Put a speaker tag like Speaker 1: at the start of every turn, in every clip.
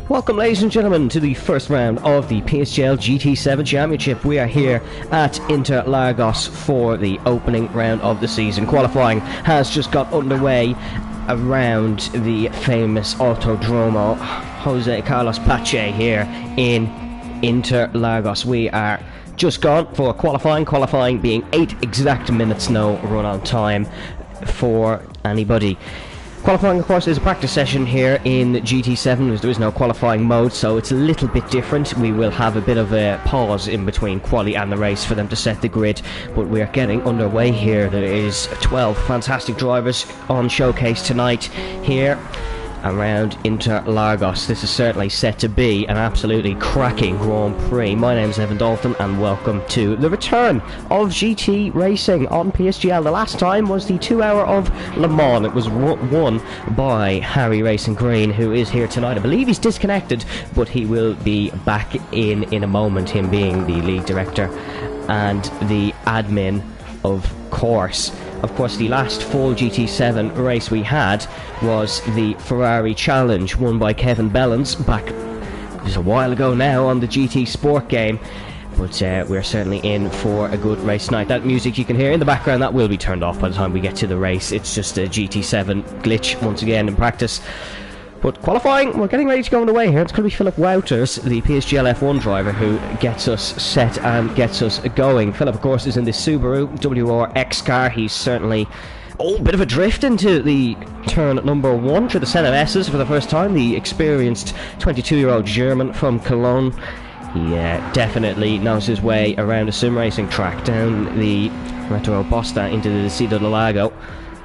Speaker 1: Welcome, ladies and gentlemen, to the first round of the PSGL GT7 Championship. We are here at Interlagos for the opening round of the season. Qualifying has just got underway around the famous Autodromo Jose Carlos Pache here in Interlagos. We are just gone for qualifying being 8 exact minutes, no run on time for anybody. Qualifying, of course, is a practice session here in GT7, as there is no qualifying mode, so it's a little bit different. We will have a bit of a pause in between quali and the race for them to set the grid, but we are getting underway here. There is 12 fantastic drivers on showcase tonight here around Interlagos. This is certainly set to be an absolutely cracking Grand Prix. My name's Evan Dalton and welcome to the return of GT racing on PSGL. The last time was the 2 hour of Le Mans. It was won by Harry Racing Green, who is here tonight. I believe he's disconnected, but he will be back in a moment, him being the league director and the admin, of course. Of course, the last full GT7 race we had was the Ferrari Challenge, won by Kevin Bellens back just a while ago now on the GT Sport game. But we're certainly in for a good race tonight. That music you can hear in the background, that will be turned off by the time we get to the race. It's just a GT7 glitch once again in practice. But qualifying, we're getting ready to go on the way here. It's going to be Philip Welters, the PSGL F1 driver, who gets us set and gets us going. Philip, of course, is in this Subaru WRX car. He's certainly a bit of a drift into the turn number 1 through the set of S's for the first time. The experienced 22-year-old German from Cologne. He definitely knows his way around a sim racing track. Down the Retro Posta into the Ciudad del Lago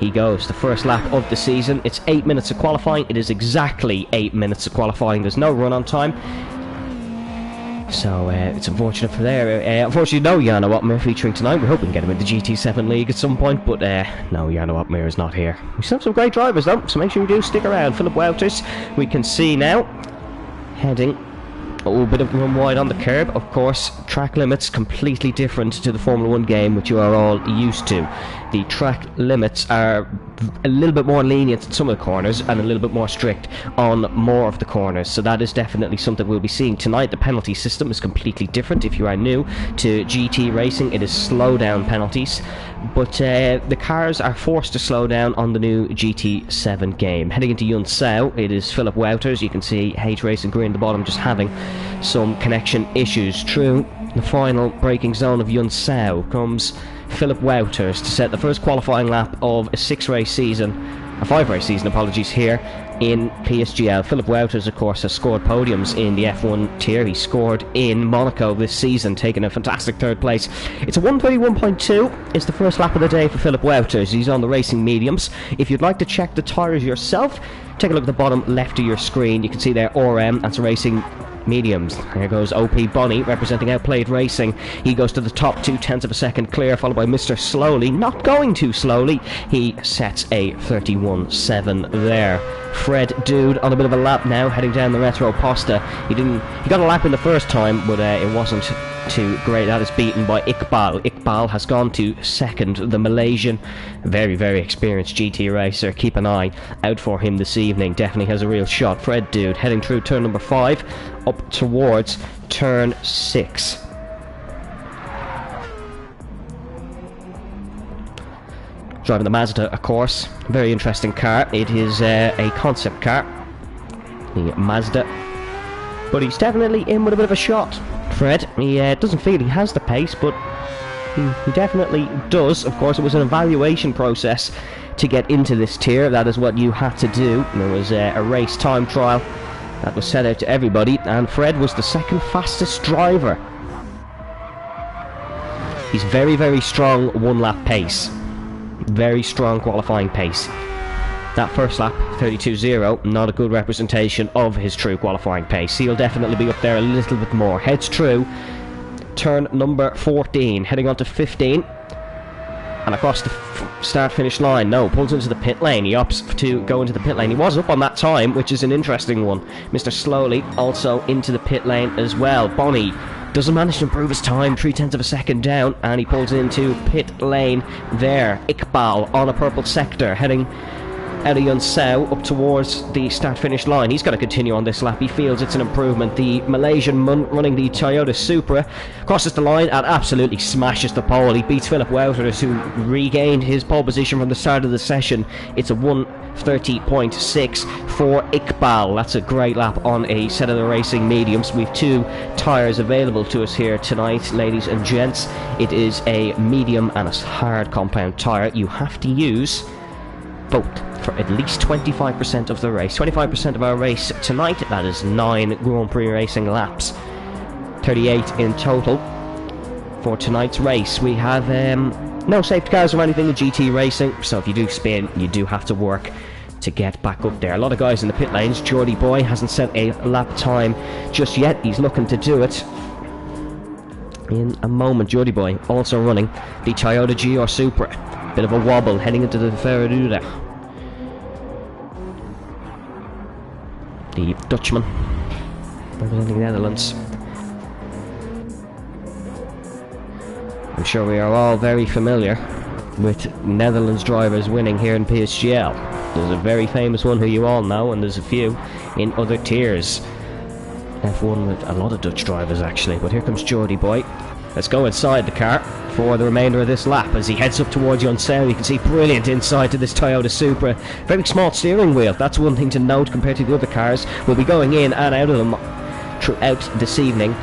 Speaker 1: he goes. The first lap of the season. It's 8 minutes of qualifying. It is exactly 8 minutes of qualifying. There's no run on time, so it's unfortunate for there. Unfortunately, no Jarno Opmeer featuring tonight. We hope we can get him in the GT7 League at some point, but no, Jarno Opmeer is not here. We still have some great drivers though, so make sure you do stick around. Philip Welters, we can see now, heading a little bit of run wide on the curb. Of course, track limits completely different to the Formula 1 game, which you are all used to. The track limits are a little bit more lenient at some of the corners and a little bit more strict on more of the corners, so that is definitely something we'll be seeing tonight. The penalty system is completely different. If you are new to GT racing, it is slow down penalties, but the cars are forced to slow down on the new GT7 game. Heading into Yunsao, it is Philip Welters. You can see H Racing Green at the bottom just having some connection issues. Through the final braking zone of Yunsao comes Philip Welters to set the first qualifying lap of a 5-race season, apologies, here in PSGL. Philip Welters, of course, has scored podiums in the F1 tier. He scored in Monaco this season, taking a fantastic 3rd place. It's a 1:21.2. It's the first lap of the day for Philip Welters. He's on the racing mediums. If you'd like to check the tyres yourself, take a look at the bottom left of your screen. You can see there RM, that's racing mediums. Here goes OP Bonnie representing Outplayed Racing. He goes to the top 0.2 of a second clear, followed by Mr. Slowly, not going too slowly. He sets a 31.7 there. Fred Dude on a bit of a lap now, heading down the Retro Posta. He got a lap in the first time, but it wasn't too great. That is beaten by Iqbal. Iqbal has gone to second. The Malaysian, very, very experienced GT racer. Keep an eye out for him this evening. Definitely has a real shot. Fred Dude heading through turn number 5 up towards turn 6. Driving the Mazda, of course. Very interesting car. It is a concept car, the Mazda, but he's definitely in with a bit of a shot. Fred, he doesn't feel he has the pace, but he definitely does. Of course, it was an evaluation process to get into this tier. That is what you had to do. There was a race time trial that was set out to everybody, and Fred was the 2nd fastest driver. He's very, very strong 1-lap pace. Very strong qualifying pace. That first lap, 32.0, not a good representation of his true qualifying pace. He'll definitely be up there a little bit more. Heads through turn number 14, heading on to 15. and across the start-finish line. No, pulls into the pit lane. He opts to go into the pit lane. He was up on that time, which is an interesting one. Mr. Slowly also into the pit lane as well. Bonnie doesn't manage to improve his time, 0.3 of a second down, and he pulls into pit lane there. Iqbal on a purple sector, heading out of Yunsao up towards the start-finish line. He's got to continue on this lap. He feels it's an improvement. The Malaysian running the Toyota Supra crosses the line and absolutely smashes the pole. He beats Philip Welters, who regained his pole position from the start of the session. It's a 1:30.6 for Iqbal. That's a great lap on a set of the racing mediums. We've 2 tyres available to us here tonight, ladies and gents. It is a medium and a hard compound tyre. You have to use both for at least 25% of the race. 25% of our race tonight, that is 9 Grand Prix racing laps. 38 in total for tonight's race. We have no safety cars or anything in GT racing, so if you do spin, you do have to work to get back up there. A lot of guys in the pit lanes. Geordie Boy hasn't set a lap time just yet. He's looking to do it in a moment. Geordie Boy also running the Toyota GR Supra. Bit of a wobble heading into the Ferraduda. The Dutchman representing the Netherlands. I'm sure we are all very familiar with Netherlands drivers winning here in PSGL. There's a very famous one who you all know, and there's a few in other tiers. F1 with a lot of Dutch drivers actually, but here comes Geordie Boy. Let's go inside the car for the remainder of this lap as he heads up towards Yunsao. You can see brilliant inside to this Toyota Supra. Very small steering wheel. That's one thing to note compared to the other cars. We'll be going in and out of them throughout this evening,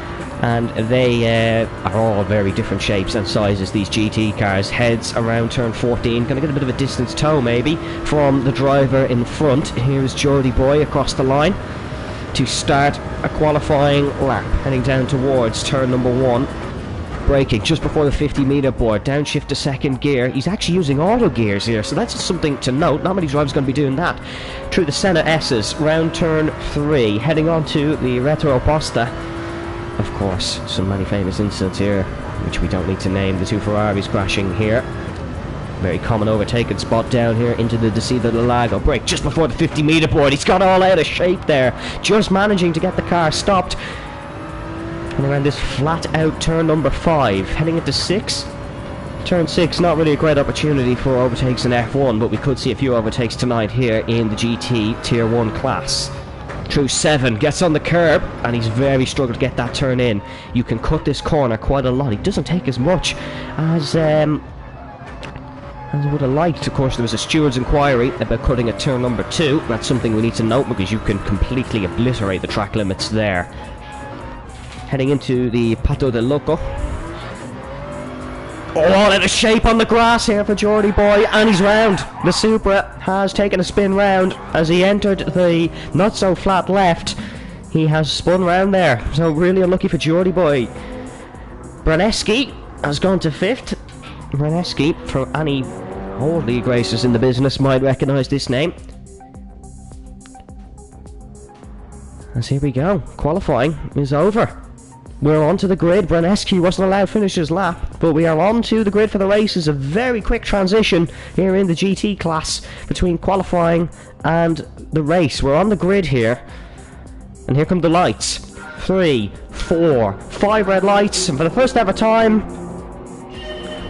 Speaker 1: and they are all very different shapes and sizes, these GT cars. Heads around turn 14. Going to get a bit of a distance tow maybe from the driver in front. Here's Geordie Boy across the line to start a qualifying lap, heading down towards turn number 1. Braking just before the 50-meter board, downshift to second gear. He's actually using auto gears here, so that's something to note. Not many drivers going to be doing that. Through the Senna S's, round turn 3, heading on to the Retro Posta. Of course, some many famous incidents here, which we don't need to name. The 2 Ferraris crashing here. Very common overtaken spot down here into the Descida del Lago. Brake just before the 50-meter board. He's got all out of shape there, just managing to get the car stopped. And around this flat out turn number 5, heading into 6. Turn 6, not really a great opportunity for overtakes in F1, but we could see a few overtakes tonight here in the GT Tier 1 class. Through 7, gets on the curb, and he's very struggled to get that turn in. You can cut this corner quite a lot. He doesn't take as much as I would have liked. Of course, there was a steward's inquiry about cutting at turn number 2. That's something we need to note because you can completely obliterate the track limits there. Heading into the Pato del Loco. Oh, all out of shape on the grass here for Geordie Boy, and he's round. The Supra has taken a spin round as he entered the not so flat left. He has spun round there, so really unlucky for Geordie Boy. Braneski has gone to 5th. Braneski, for any old league racers in the business, might recognise this name. As here we go, qualifying is over. We're on to the grid. Braneski wasn't allowed to finish his lap, but we are on to the grid for the races. A very quick transition here in the GT class between qualifying and the race. We're on the grid here, and here come the lights. 3, 4, 5 red lights, and for the first ever time,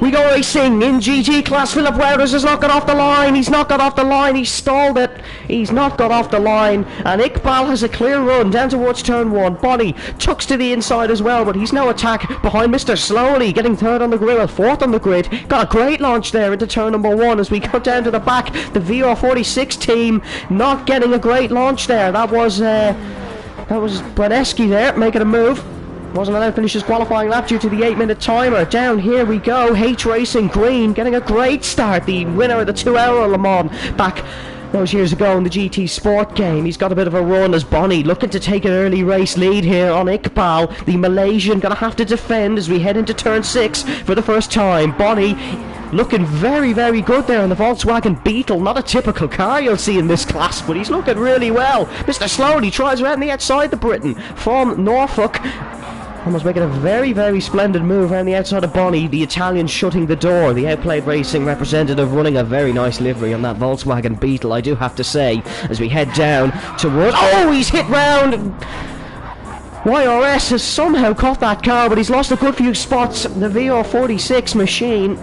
Speaker 1: we go racing in GT class. Philip Welters has not got off the line. He's not got off the line. He's stalled it. He's not got off the line. And Iqbal has a clear run down towards turn 1. Bonnie tucks to the inside as well, but he's no attack behind Mr. Slowly, getting 3rd on the grid, 4th on the grid. Got a great launch there into turn number 1 as we go down to the back. The VR46 team not getting a great launch there. That was Braneski there making a move. Wasn't allowed to finish his qualifying lap due to the 8-minute timer. Down here we go. H Racing Green getting a great start. The winner of the 2-hour Le Mans back those years ago in the GT Sport game. He's got a bit of a run as Bonnie looking to take an early race lead here on Iqbal. The Malaysian going to have to defend as we head into turn 6 for the first time. Bonnie looking very, very good there in the Volkswagen Beetle. Not a typical car you'll see in this class, but he's looking really well. Mr. Slowly tries around the outside the Briton from Norfolk. Almost making a very, very splendid move around the outside of Bonnie. The Italian shutting the door. The Outplayed Racing representative running a very nice livery on that Volkswagen Beetle, I do have to say, as we head down towards... Oh, he's hit round! YRS has somehow caught that car, but he's lost a good few spots. The VR46 machine,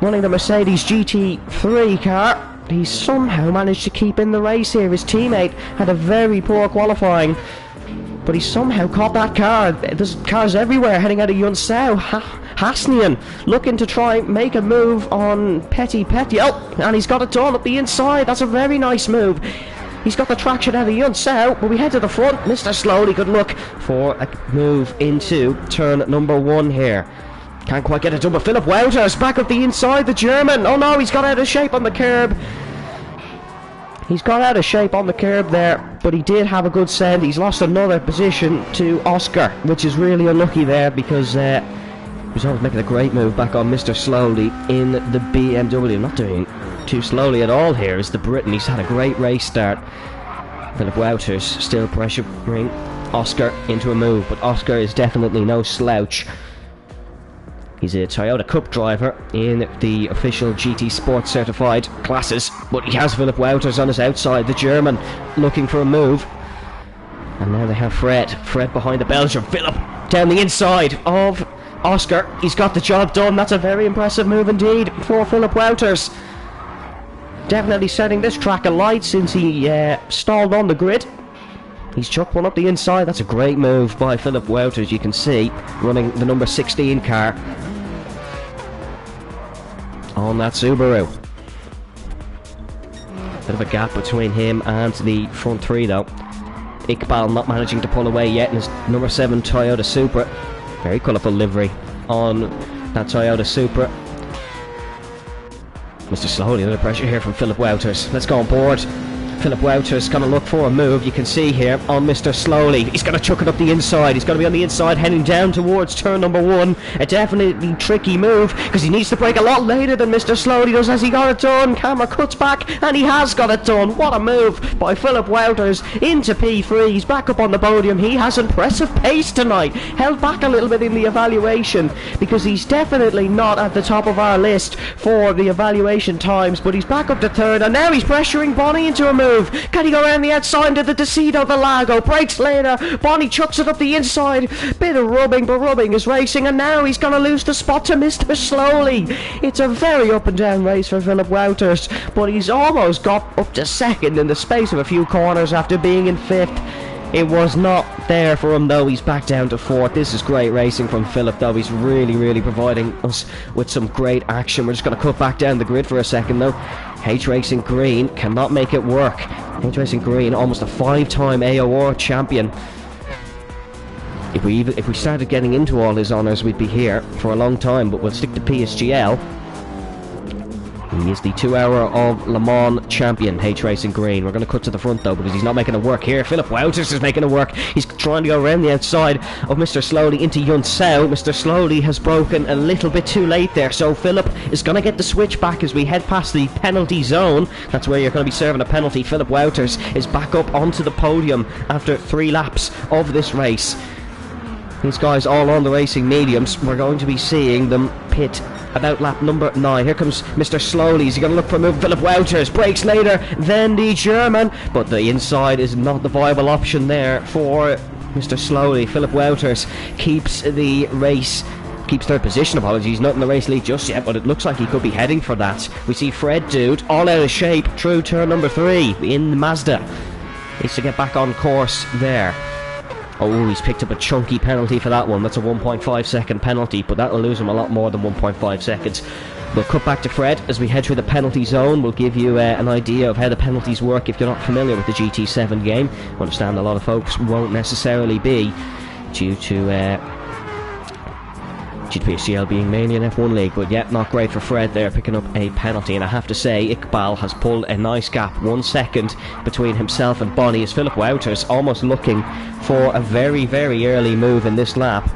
Speaker 1: running the Mercedes GT3 car, he's somehow managed to keep in the race here. His teammate had a very poor qualifying, but he somehow caught that car. There's cars everywhere heading out of Yunsao. Hasnian looking to try make a move on Petty. Oh, and he's got it done up the inside. That's a very nice move. He's got the traction out of Yunsao, but we head to the front. Mr. Slowly, good luck for a move into turn number 1 here. Can't quite get it done, but Philip Welters back up the inside, the German. Oh no, he's got out of shape on the curb. He's got out of shape on the curb there, but he did have a good send. He's lost another position to Oscar, which is really unlucky there, because he's always making a great move back on Mr. Slowly in the BMW. Not doing too slowly at all here is the Briton. He's had a great race start. Philip Wouters still pressuring Oscar into a move, but Oscar is definitely no slouch. He's a Toyota Cup driver in the official GT Sport certified classes, but he has Philip Wouters on his outside, the German, looking for a move. And now they have Fred behind the Belgian. Philip down the inside of Oscar. He's got the job done. That's a very impressive move indeed for Philip Wouters. Definitely setting this track alight since he stalled on the grid. He's chucked one up the inside. That's a great move by Philip Wouters, you can see, running the number 16 car on that Subaru. Bit of a gap between him and the front 3 though. Iqbal not managing to pull away yet in his number 7 Toyota Supra. Very colourful livery on that Toyota Supra. Mr. Slowly under pressure here from Philip Wouters. Let's go on board. Philip Wouters going to look for a move. You can see here on Mr. Slowly. He's going to chuck it up the inside. He's going to be on the inside heading down towards turn number 1. A definitely tricky move because he needs to brake a lot later than Mr. Slowly does. Has he got it done? Camera cuts back and he has got it done. What a move by Philip Wouters into P3. He's back up on the podium. He has impressive pace tonight. Held back a little bit in the evaluation because he's definitely not at the top of our list for the evaluation times, but he's back up to 3rd and now he's pressuring Bonnie into a move. Can he go around the outside into the Decido the Lago? Brakes later. Bonnie chucks it up the inside. Bit of rubbing, but rubbing is racing, and now he's going to lose the spot to Mr. Slowly. It's a very up and down race for Philip Wouters, but he's almost got up to 2nd in the space of a few corners after being in 5th. It was not there for him though. He's back down to 4th. This is great racing from Philip though. He's really providing us with some great action. We're just going to cut back down the grid for a second though. H Racing Green cannot make it work. H Racing Green, almost a 5-time AOR champion. If we started getting into all his honours, we'd be here for a long time, but we'll stick to PSGL. He is the 2-hour of Le Mans champion, H Racing Green. We're going to cut to the front though because he's not making it work here. Philip Wouters is making it work. He's trying to go around the outside of Mr. Slowly into Yunsao. Mr. Slowly has broken a little bit too late there, so Philip is going to get the switch back as we head past the penalty zone. That's where you're going to be serving a penalty. Philip Wouters is back up onto the podium after 3 laps of this race. These guys all on the racing mediums. We're going to be seeing them pit about lap number 9. Here comes Mr. Slowly. Is he going to look for a move? Philip Wouters brakes later than the German, but the inside is not the viable option there for Mr. Slowly. Philip Wouters keeps the race, keeps 3rd position, apologies, not in the race lead just yet, but it looks like he could be heading for that. We see Fred Dude all out of shape through turn number 3 in the Mazda. Needs to get back on course there. Oh, he's picked up a chunky penalty for that one. That's a 1.5 second penalty, but that'll lose him a lot more than 1.5 seconds. We'll cut back to Fred as we head through the penalty zone. We'll give you an idea of how the penalties work if you're not familiar with the GT7 game. I understand a lot of folks won't necessarily be, due to PSGL being mainly an F1 league, but yet not great for Fred there, picking up a penalty. And I have to say, Iqbal has pulled a nice gap, 1 second between himself and Bonnie, as Philip Wouters almost looking for a very early move in this lap.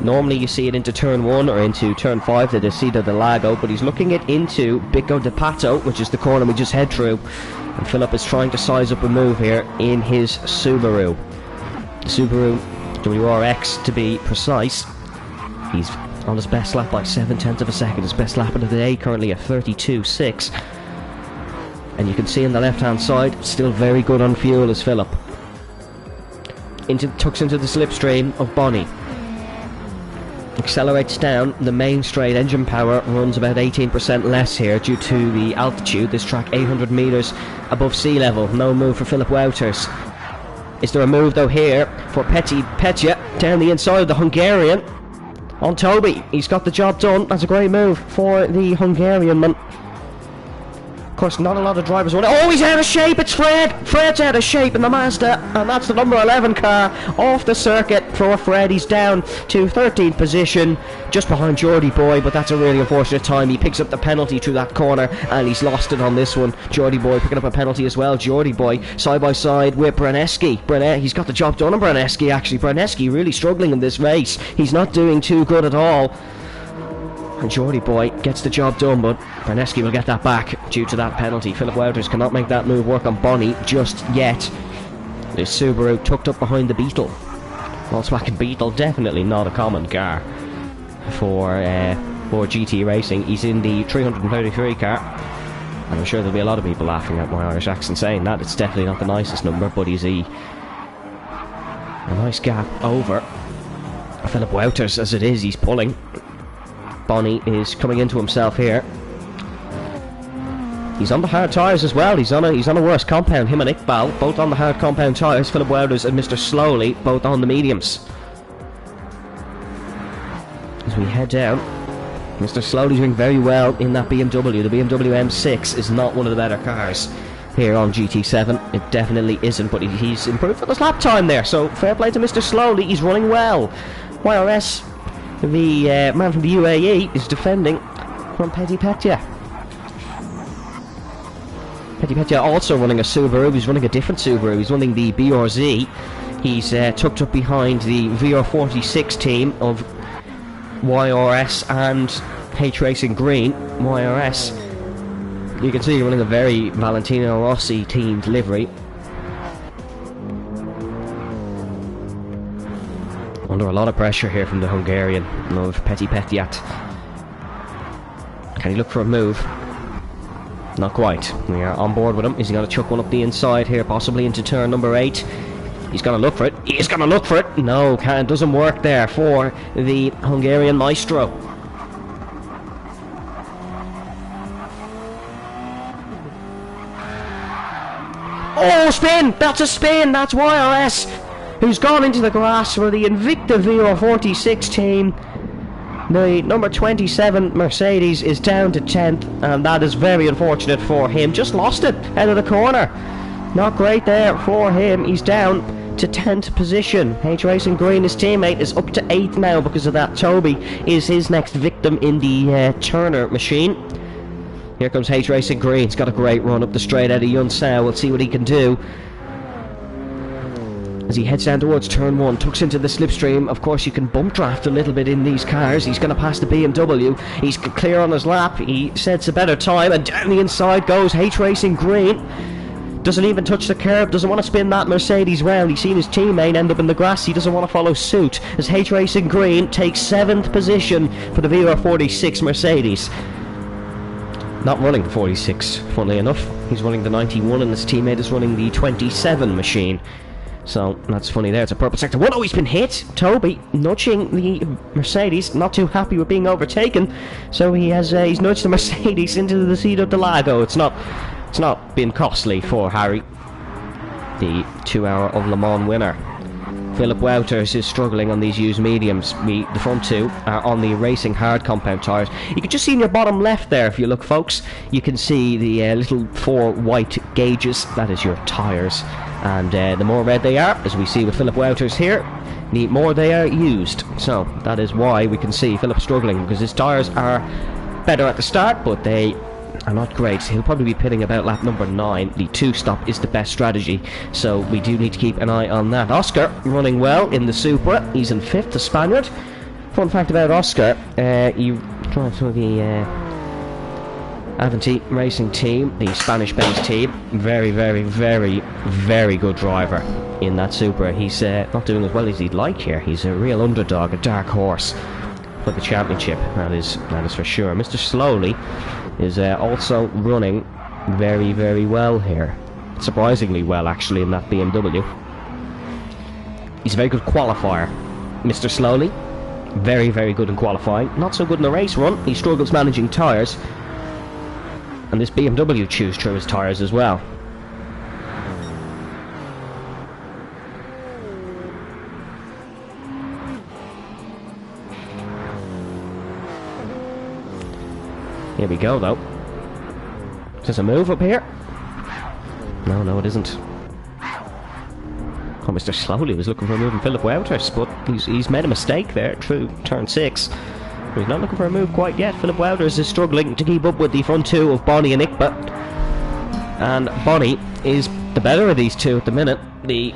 Speaker 1: Normally you see it into turn 1 or into turn 5, the Decido del Lago, but he's looking it into Bico de Pato, which is the corner we just head through, and Philip is trying to size up a move here in his Subaru. The Subaru WRX to be precise. He's on his best lap by 7/10 of a second. His best lap of the day currently at 32.6. And you can see on the left hand side, still very good on fuel is Philip. Tucks into the slipstream of Bonnie. Accelerates down the main straight. Engine power runs about 18% less here due to the altitude. This track 800 metres above sea level. No move for Philip Welters. Is there a move though here for Petya down the inside of the Hungarian on Toby? He's got the job done. That's a great move for the Hungarian man. Of course, not a lot of drivers want it. Oh, he's out of shape. It's Fred. Fred's out of shape in the Mazda, and that's the number 11 car off the circuit for Fred. He's down to 13th position, just behind Geordie Boy, but that's a really unfortunate time. He picks up the penalty through that corner, and he's lost it on this one. Geordie Boy picking up a penalty as well. Geordie Boy side by side with Braneski. He's got the job done on Braneski, actually. Braneski really struggling in this race. He's not doing too good at all. And Geordie Boy gets the job done, but Braneski will get that back due to that penalty. Philip Welters cannot make that move work on Bonnie just yet. This Subaru tucked up behind the Beetle. Volkswagen Beetle, definitely not a common car for GT racing. He's in the 333 car. And I'm sure there'll be a lot of people laughing at my Irish accent saying that. It's definitely not the nicest number, but he's a nice gap over Philip Welters as it is. He's pulling. Bonnie is coming into himself here. He's on the hard tyres as well. He's on a worse compound. Him and Iqbal both on the hard compound tyres. Philip Welters and Mr. Slowly both on the mediums. As we head down, Mr. Slowly's doing very well in that BMW. The BMW M6 is not one of the better cars here on GT7. It definitely isn't, but he's improved on his lap time there. So fair play to Mr. Slowly. He's running well. YRS. The man from the UAE is defending from Petty Petya. Petty Petya also running a Subaru. He's running a different Subaru. He's running the BRZ. He's tucked up behind the VR46 team of YRS and H Racing Green. YRS. You can see he's running a very Valentino Rossi teamed livery. Under a lot of pressure here from the Hungarian of Petty Petyat. Can he look for a move? Not quite. We are on board with him. Is he going to chuck one up the inside here, possibly into turn number 8? He's going to look for it. He is going to look for it. No, it doesn't work there for the Hungarian maestro. Oh, spin! That's a spin! That's YRS! Who's gone into the grass for the Invicta VR46 team. The number 27 Mercedes is down to 10th, and that is very unfortunate for him. Just lost it out of the corner. Not great there for him. He's down to 10th position. H Racing Green, his teammate, is up to 8th now because of that. Toby is his next victim in the Turner machine. Here comes H Racing Green. He's got a great run up the straight out of Yunsao. We'll see what he can do. As he heads down towards turn 1, tucks into the slipstream. Of course, you can bump draft a little bit in these cars. He's going to pass the BMW. He's clear on his lap. He sets a better time, and down the inside goes H Racing Green. Doesn't even touch the curb. Doesn't want to spin that Mercedes round. He's seen his teammate end up in the grass. He doesn't want to follow suit. As H Racing Green takes 7th position for the VR46 Mercedes. Not running the 46, funnily enough. He's running the 91, and his teammate is running the 27 machine. So, that's funny there. It's a purple sector 1. Oh, he's been hit! Toby nudging the Mercedes. Not too happy with being overtaken. So he's nudged the Mercedes into the seat of the Lago. It's not been costly for Harry, the 2-hour of Le Mans winner. Philip Welters is struggling on these used mediums. The front two are on the racing hard compound tyres. You can just see in your bottom left there, if you look, folks, you can see the little 4 white gauges. That is your tyres. And the more red they are, as we see with Philip Welters here, the more they are used. So that is why we can see Philip struggling, because his tyres are better at the start, but they are not great. He'll probably be pitting about lap number 9. The 2-stop is the best strategy, so we do need to keep an eye on that. Oscar running well in the Supra. He's in 5th, the Spaniard. Fun fact about Oscar, he drives for the Avanti Racing team, the Spanish-based team, very, very, very, very good driver in that Supra. He's not doing as well as he'd like here. He's a real underdog, a dark horse for the championship. That is for sure. Mr. Slowly is also running very, very well here. Surprisingly well, actually, in that BMW. He's a very good qualifier. Mr. Slowly, very, very good in qualifying. Not so good in the race run. He struggles managing tyres. And this BMW chews through his tyres as well. Here we go, though. Is this a move up here? No, it isn't. Oh, Mr. Slowly was looking for a move in Philip Welters, but he's made a mistake there through turn 6. He's not looking for a move quite yet. Philip Welters is struggling to keep up with the front two of Bonnie and Iqbal. And Bonnie is the better of these two at the minute. The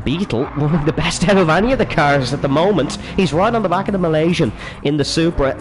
Speaker 1: Beetle, one of the best out of any of the cars at the moment. He's right on the back of the Malaysian in the Supra.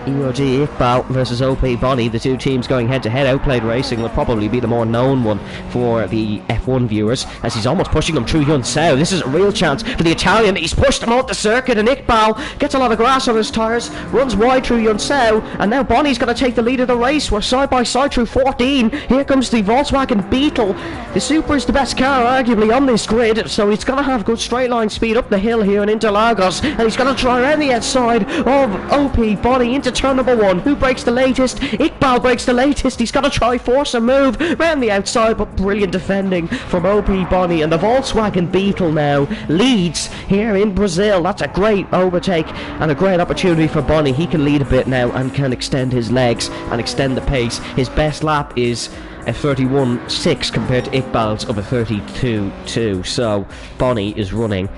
Speaker 1: EOG Iqbal versus OP Bonnie, the two teams going head to head. Outplayed Racing will probably be the more known one for the F1 viewers, as he's almost pushing them through Yun Sao. This is a real chance for the Italian. He's pushed him off the circuit, and Iqbal gets a lot of grass on his tyres, runs wide through Yun Sao, and now Bonnie's going to take the lead of the race. We're side by side through 14. Here comes the Volkswagen Beetle. The Supra is the best car arguably on this grid, so he's going to have good straight line speed up the hill here in Interlagos, and he's going to try around the outside of OP Bonnie into turn number 1. Who breaks the latest? Iqbal breaks the latest. He's got to try force a move round the outside, but brilliant defending from OP Bonnie, and the Volkswagen Beetle now leads here in Brazil. That's a great overtake and a great opportunity for Bonnie. He can lead a bit now and can extend his legs and extend the pace. His best lap is a 31.6 compared to Iqbal's of a 32.2, so Bonnie is running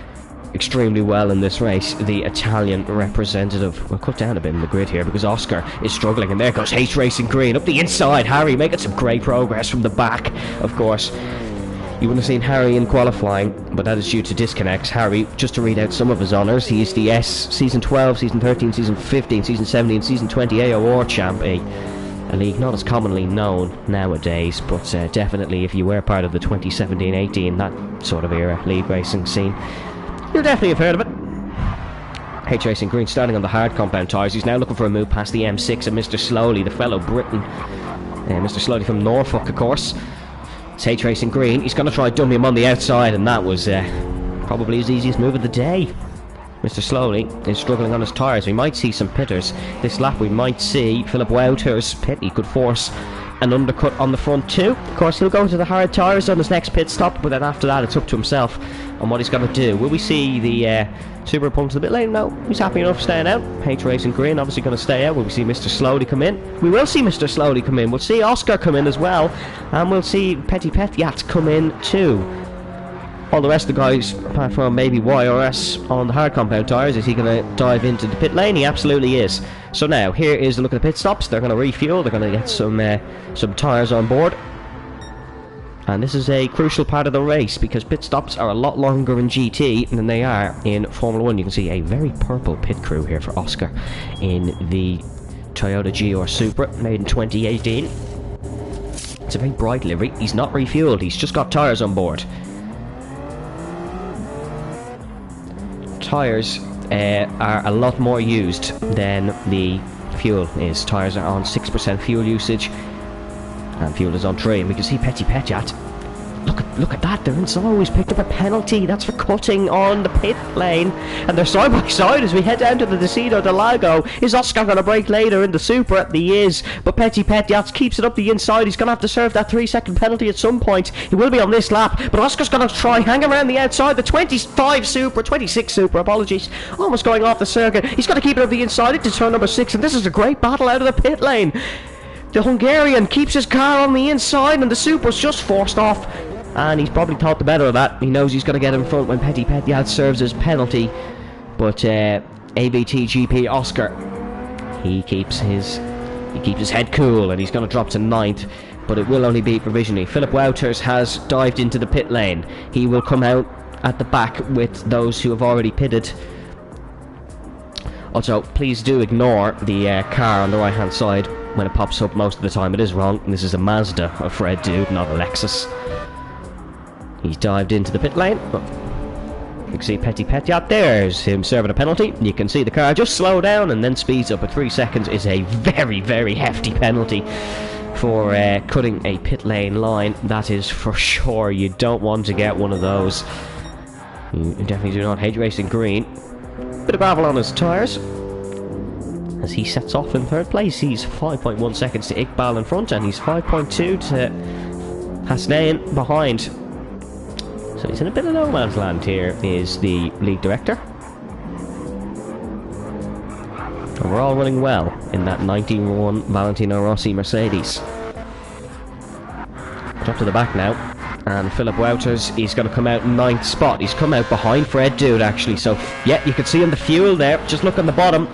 Speaker 1: extremely well in this race. The Italian representative will cut down a bit in the grid here because Oscar is struggling, and there goes H Racing Green up the inside. Harry making some great progress from the back. Of course, you wouldn't have seen Harry in qualifying, but that is due to disconnects. Harry, just to read out some of his honours, he is the S Season 12, Season 13, Season 15, Season 17, Season 20 AOR champ, a league not as commonly known nowadays, but definitely if you were part of the 2017-18, that sort of era league racing scene, you'll definitely have heard of it. H Racing Green starting on the hard compound tyres. He's now looking for a move past the M6 and Mr. Slowly, the fellow Briton. Mr. Slowly from Norfolk, of course. It's H Racing Green. He's going to try dummy him on the outside, and that was probably his easiest move of the day. Mr. Slowly is struggling on his tyres. We might see some pitters. This lap we might see Philip Welters pit. He could force an undercut on the front too. Of course, he'll go to the hard tyres on his next pit stop, but then after that it's up to himself on what he's going to do. Will we see the Super pull to the pit lane? No, he's happy enough staying out. H Racing Green obviously going to stay out. Will we see Mr. Slowly come in? We will see Mr. Slowly come in. We'll see Oscar come in as well, and we'll see Petit Petiat come in too. All the rest of the guys, apart from maybe YRS on the hard compound tyres, is he going to dive into the pit lane? He absolutely is. So now, here is a look at the pit stops. They're going to refuel, they're going to get some tyres on board. And this is a crucial part of the race, because pit stops are a lot longer in GT than they are in Formula 1. You can see a very purple pit crew here for Oscar in the Toyota GR Supra, made in 2018. It's a very bright livery. He's not refueled, he's just got tyres on board. Tyres are a lot more used than the fuel is. Tyres are on 6% fuel usage, and fuel is on 3. And we can see Petit Petiat. Look at that, they're inside. He's picked up a penalty. That's for cutting on the pit lane, and they're side by side as we head down to the Decido del Lago. Is Oscar going to break later in the Supra? He is, but Petit Petiat keeps it up the inside. He's going to have to serve that 3-second penalty at some point. He will be on this lap, but Oscar's going to try hang around the outside. The 26 Supra, apologies, almost going off the circuit. He's got to keep it up the inside into turn number 6, and this is a great battle out of the pit lane. The Hungarian keeps his car on the inside, and the Supra's just forced off. And he's probably thought the better of that. He knows he's going to get in front when Petit Petiat serves his penalty. But AVT GP Oscar, he keeps his head cool, and he's going to drop to 9th. But it will only be provisionally. Philip Welters has dived into the pit lane. He will come out at the back with those who have already pitted. Also, please do ignore the car on the right hand side when it pops up. Most of the time it is wrong. This is a Mazda of Fred Dude, not a Lexus. He's dived into the pit lane. You can see Petit Petiat, there's him serving a penalty. You can see the car just slow down and then speeds up at 3 seconds. Is a very, very hefty penalty for cutting a pit lane line. That is for sure. You don't want to get one of those. You definitely do not. Hedge Racing Green. Bit of gravel on his tyres as he sets off in third place. He's 5.1 seconds to Iqbal in front, and he's 5.2 to Hasnain behind. So he's in a bit of no man's land here, is the league director. And we're all running well in that 91 Valentino Rossi Mercedes. Up to the back now, and Philip Welters, he's going to come out in 9th spot. He's come out behind Fred Dude, actually, so yeah, you can see on the fuel there, just look on the bottom.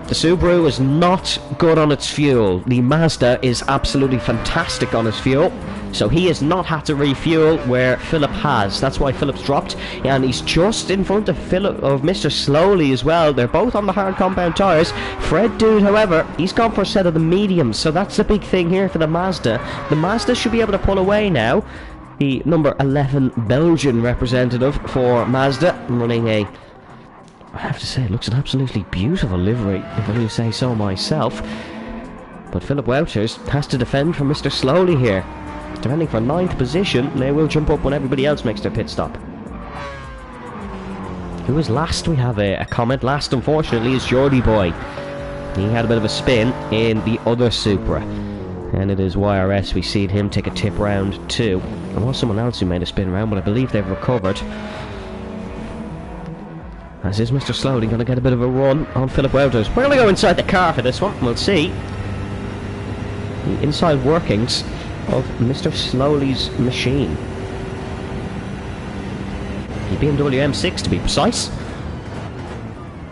Speaker 1: The Subaru is not good on its fuel. The Mazda is absolutely fantastic on its fuel. So he has not had to refuel where Philip has. That's why Philip's dropped. And he's just in front of Mr. Slowly as well. They're both on the hard compound tyres. Fred Dude, however, he's gone for a set of the mediums. So that's the big thing here for the Mazda. The Mazda should be able to pull away now. The number 11 Belgian representative for Mazda, running a... I have to say, it looks an absolutely beautiful livery, if I do say so myself. But Philip Welters has to defend from Mr. Slowly here. Defending for 9th position. They will jump up when everybody else makes their pit stop. Who is last? We have a comment. Last, unfortunately, is Geordie Boy. He had a bit of a spin in the other Supra. And it is YRS. We've seen him take a tip round too. There was someone else who made a spin round, but I believe they've recovered. As is Mr. Slowly going to get a bit of a run on Philip Welters. We're going to go inside the car for this one. We'll see the inside workings of Mr. Slowly's machine. The BMW M6 to be precise.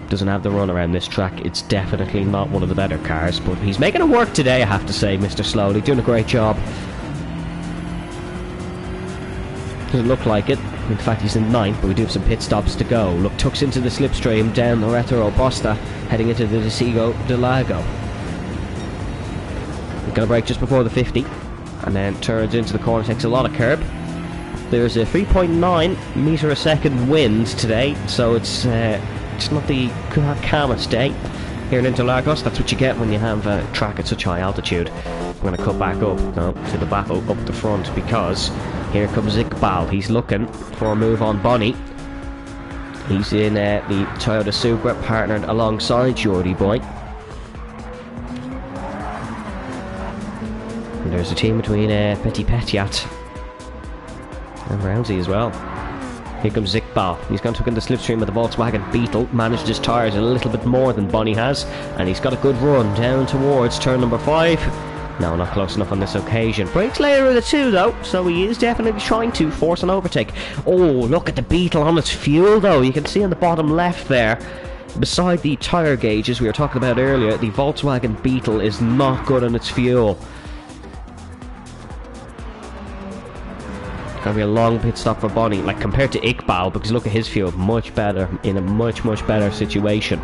Speaker 1: Doesn't have the run around this track. It's definitely not one of the better cars, but he's making it work today, I have to say, Mr. Slowly. Doing a great job. Doesn't look like it. In fact, he's in 9th, but we do have some pit stops to go. Look, tucks into the slipstream down the Retro Bosta, heading into the Desigo de Lago. He's going to brake just before the 50, and then turns into the corner, takes a lot of curb. There's a 3.9 metre a second wind today, so it's not the calmest day here in Interlagos. That's what you get when you have a track at such high altitude. I'm going to cut back up now to the battle up the front, because here comes Iqbal. He's looking for a move on Bonnie. He's in the Toyota Supra, partnered alongside Geordie Boy. And there's a team between Petit Petiat and Rousey as well. Here comes Iqbal. He's going to look in the slipstream of the Volkswagen Beetle. Managed his tyres a little bit more than Bonnie has, and he's got a good run down towards turn number 5. No, not close enough on this occasion. Brakes later of the 2 though, so he is definitely trying to force an overtake. Oh, look at the Beetle on its fuel though. You can see on the bottom left there, beside the tyre gauges we were talking about earlier, the Volkswagen Beetle is not good on its fuel. Gonna be a long pit stop for Bonnie, like compared to Iqbal, because look at his fuel, much better, in a much better situation.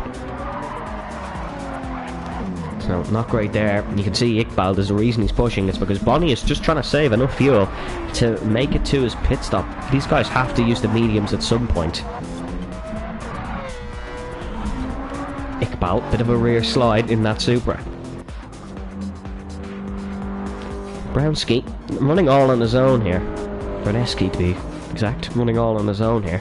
Speaker 1: So, not great there. You can see Iqbal, there's a reason he's pushing. It's because Bonnie is just trying to save enough fuel to make it to his pit stop. These guys have to use the mediums at some point. Iqbal, bit of a rear slide in that Supra. Brownski, running all on his own here. Berneski to be exact, running all on his own here.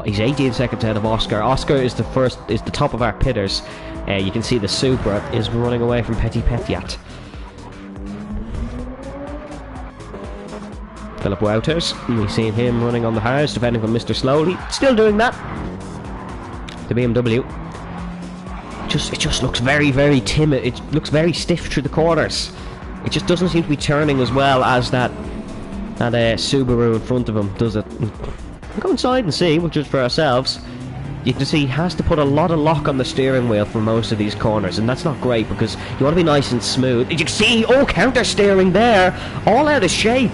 Speaker 1: He's 18 seconds ahead of Oscar. Oscar is the top of our pitters. You can see the Supra is running away from Petit Petiat. Philip Wouters, we've seen him running on the hards, defending from Mr. Slowly. Still doing that. The BMW. It just looks very timid. It looks very stiff through the corners. It just doesn't seem to be turning as well as that Subaru in front of him does it. We'll go inside and see, we'll judge for ourselves. You can see he has to put a lot of lock on the steering wheel for most of these corners, and that's not great because you want to be nice and smooth. You can see, counter steering there, all out of shape.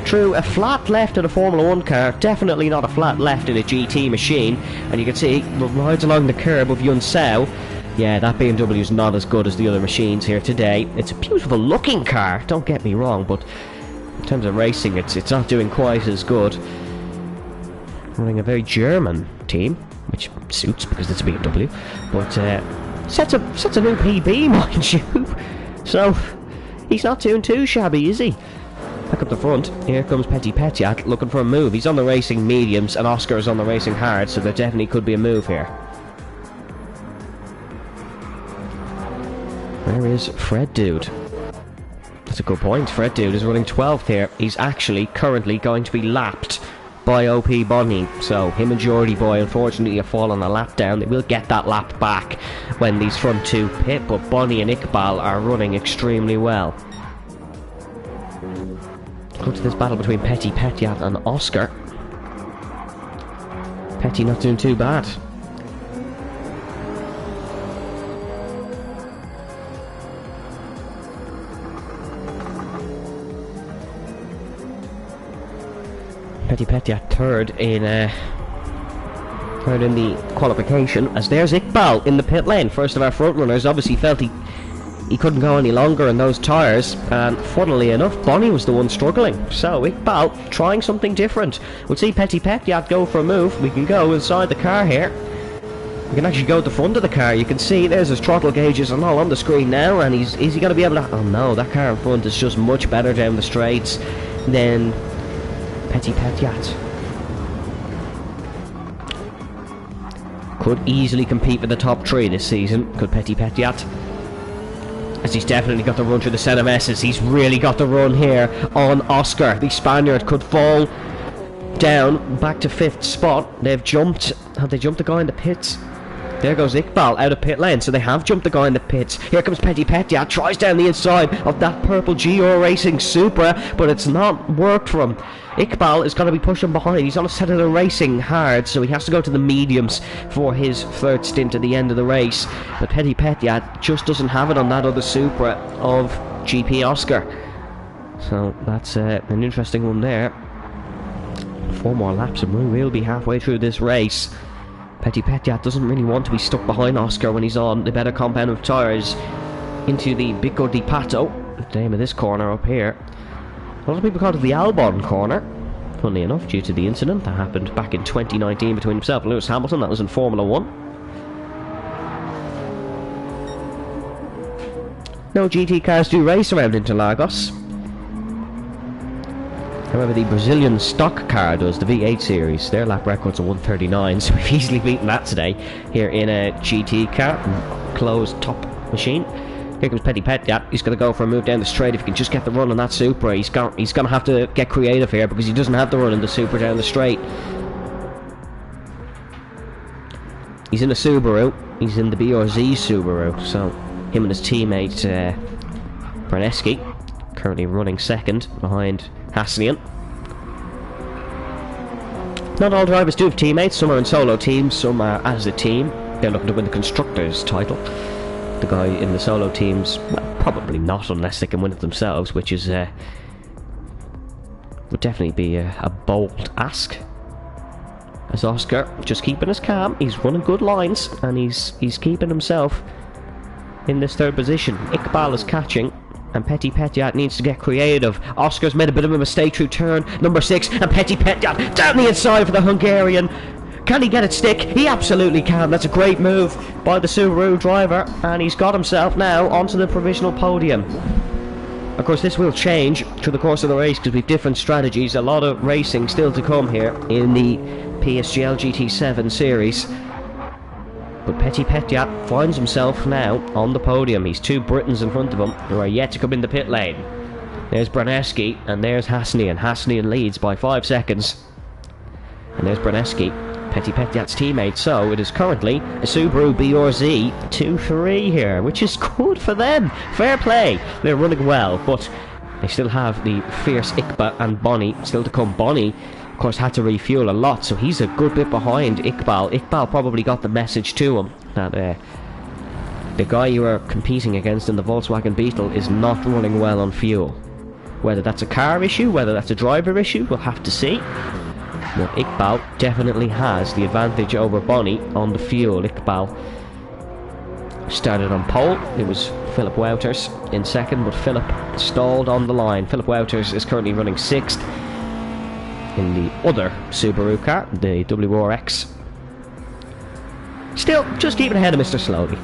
Speaker 1: Through a flat left in a Formula 1 car, definitely not a flat left in a GT machine. And you can see he rides along the curb of Yunsao, Yeah, that BMW is not as good as the other machines here today. It's a beautiful looking car, don't get me wrong, but in terms of racing, it's not doing quite as good. Running a very German team, which suits because it's a BMW, but sets a new PB, mind you. So he's not doing too shabby, is he? Back up the front, here comes Petit Petiat looking for a move. He's on the racing mediums and Oscar is on the racing hard, so there definitely could be a move here. Where is Fred Dude? That's a good point. Fred Dude is running 12th here. He's actually currently going to be lapped by OP Bonnie. So him and Geordie Boy unfortunately have fallen a lap down. They will get that lap back when these front two pit, but Bonnie and Iqbal are running extremely well. Go to this battle between Petit Petiat and Oscar. Petit not doing too bad. Petit Petiat third in the qualification, as there's Iqbal in the pit lane. First of our front runners obviously felt he couldn't go any longer in those tyres, and funnily enough Bonnie was the one struggling. So Iqbal trying something different. We'll see Petit Petiat go for a move. We can go inside the car here. We can actually go at the front of the car. You can see there's his throttle gauges and all on the screen now, and is he going to be able to... Oh no, that car in front is just much better down the straights than Petit Petiat. Could easily compete with the top three this season, could Petit Petiat. As he's definitely got the run through the set of S's. He's really got the run here on Oscar. The Spaniard could fall down back to 5th spot. They've jumped... Have they jumped the guy in the pits? There goes Iqbal out of pit lane, so they have jumped the guy in the pits. Here comes Petit Petiat, tries down the inside of that purple GR Racing Supra, but it's not worked for him. Iqbal is going to be pushing behind. He's on a set of the racing hard, so he has to go to the mediums for his third stint at the end of the race. But Petit Petiat just doesn't have it on that other Supra of GP Oscar. So that's an interesting one there. 4 more laps and we will be halfway through this race. Petit Petiat doesn't really want to be stuck behind Oscar when he's on the better compound of tyres into the Bico di Pato, the name of this corner up here. A lot of people call it the Albon corner, funnily enough, due to the incident that happened back in 2019 between himself and Lewis Hamilton. That was in Formula 1. No GT cars do race around Interlagos. However, the Brazilian stock car does, the V8 series. Their lap records are 139, so we've easily beaten that today here in a GT car, closed top machine. Here comes Petit Petiat. He's going to go for a move down the straight. If he can just get the run on that Supra, he's going to have to get creative here because he doesn't have the run in the Supra down the straight. He's in a Subaru. He's in the BRZ Subaru, so him and his teammate Braneski currently running second behind Hassanian. Not all drivers do have teammates. Some are in solo teams, some are as a team. They're looking to win the Constructors title. The guy in the solo teams, well, probably not unless they can win it themselves, which is would definitely be a bold ask. As Oscar just keeping his calm, he's running good lines and he's keeping himself in this third position. Iqbal is catching and Petit Petiat needs to get creative. Oscar's made a bit of a mistake through turn number 6, and Petit Petiat down the inside for the Hungarian. Can he get it stick? He absolutely can. That's a great move by the Subaru driver, and he's got himself now onto the provisional podium. Of course, this will change through the course of the race because we've different strategies. A lot of racing still to come here in the PSGL GT7 series. But Petit Petiat finds himself now on the podium. He's 2 Britons in front of him who are yet to come in the pit lane. There's Braneski and there's Hassanian. Hassanian leads by 5 seconds. And there's Braneski, Petit Petiat's teammate. So it is currently a Subaru BRZ 2-3 here, which is good for them. Fair play. They're running well, but they still have the fierce Iqbal and Bonnie still to come. Bonnie, of course, had to refuel a lot, so he's a good bit behind Iqbal. Iqbal probably got the message to him that the guy you are competing against in the Volkswagen Beetle is not running well on fuel. Whether that's a car issue, whether that's a driver issue, we'll have to see. But Iqbal definitely has the advantage over Bonnie on the fuel. Iqbal started on pole. It was Philip Welters in second, but Philip stalled on the line. Philip Welters is currently running 6th in the other Subaru car, the WRX. Still, just keeping ahead of Mr. Slowly.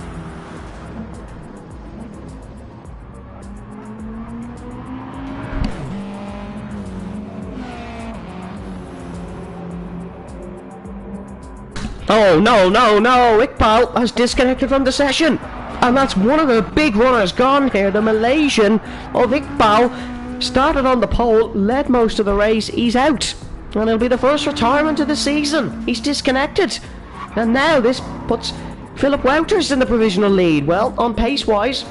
Speaker 1: Oh, no, no, no! Iqbal has disconnected from the session! And that's one of the big runners gone here. The Malaysian of Iqbal started on the pole, led most of the race. He's out. And it'll be the first retirement of the season. He's disconnected. And now this puts Philip Welters in the provisional lead. Well, on pace-wise,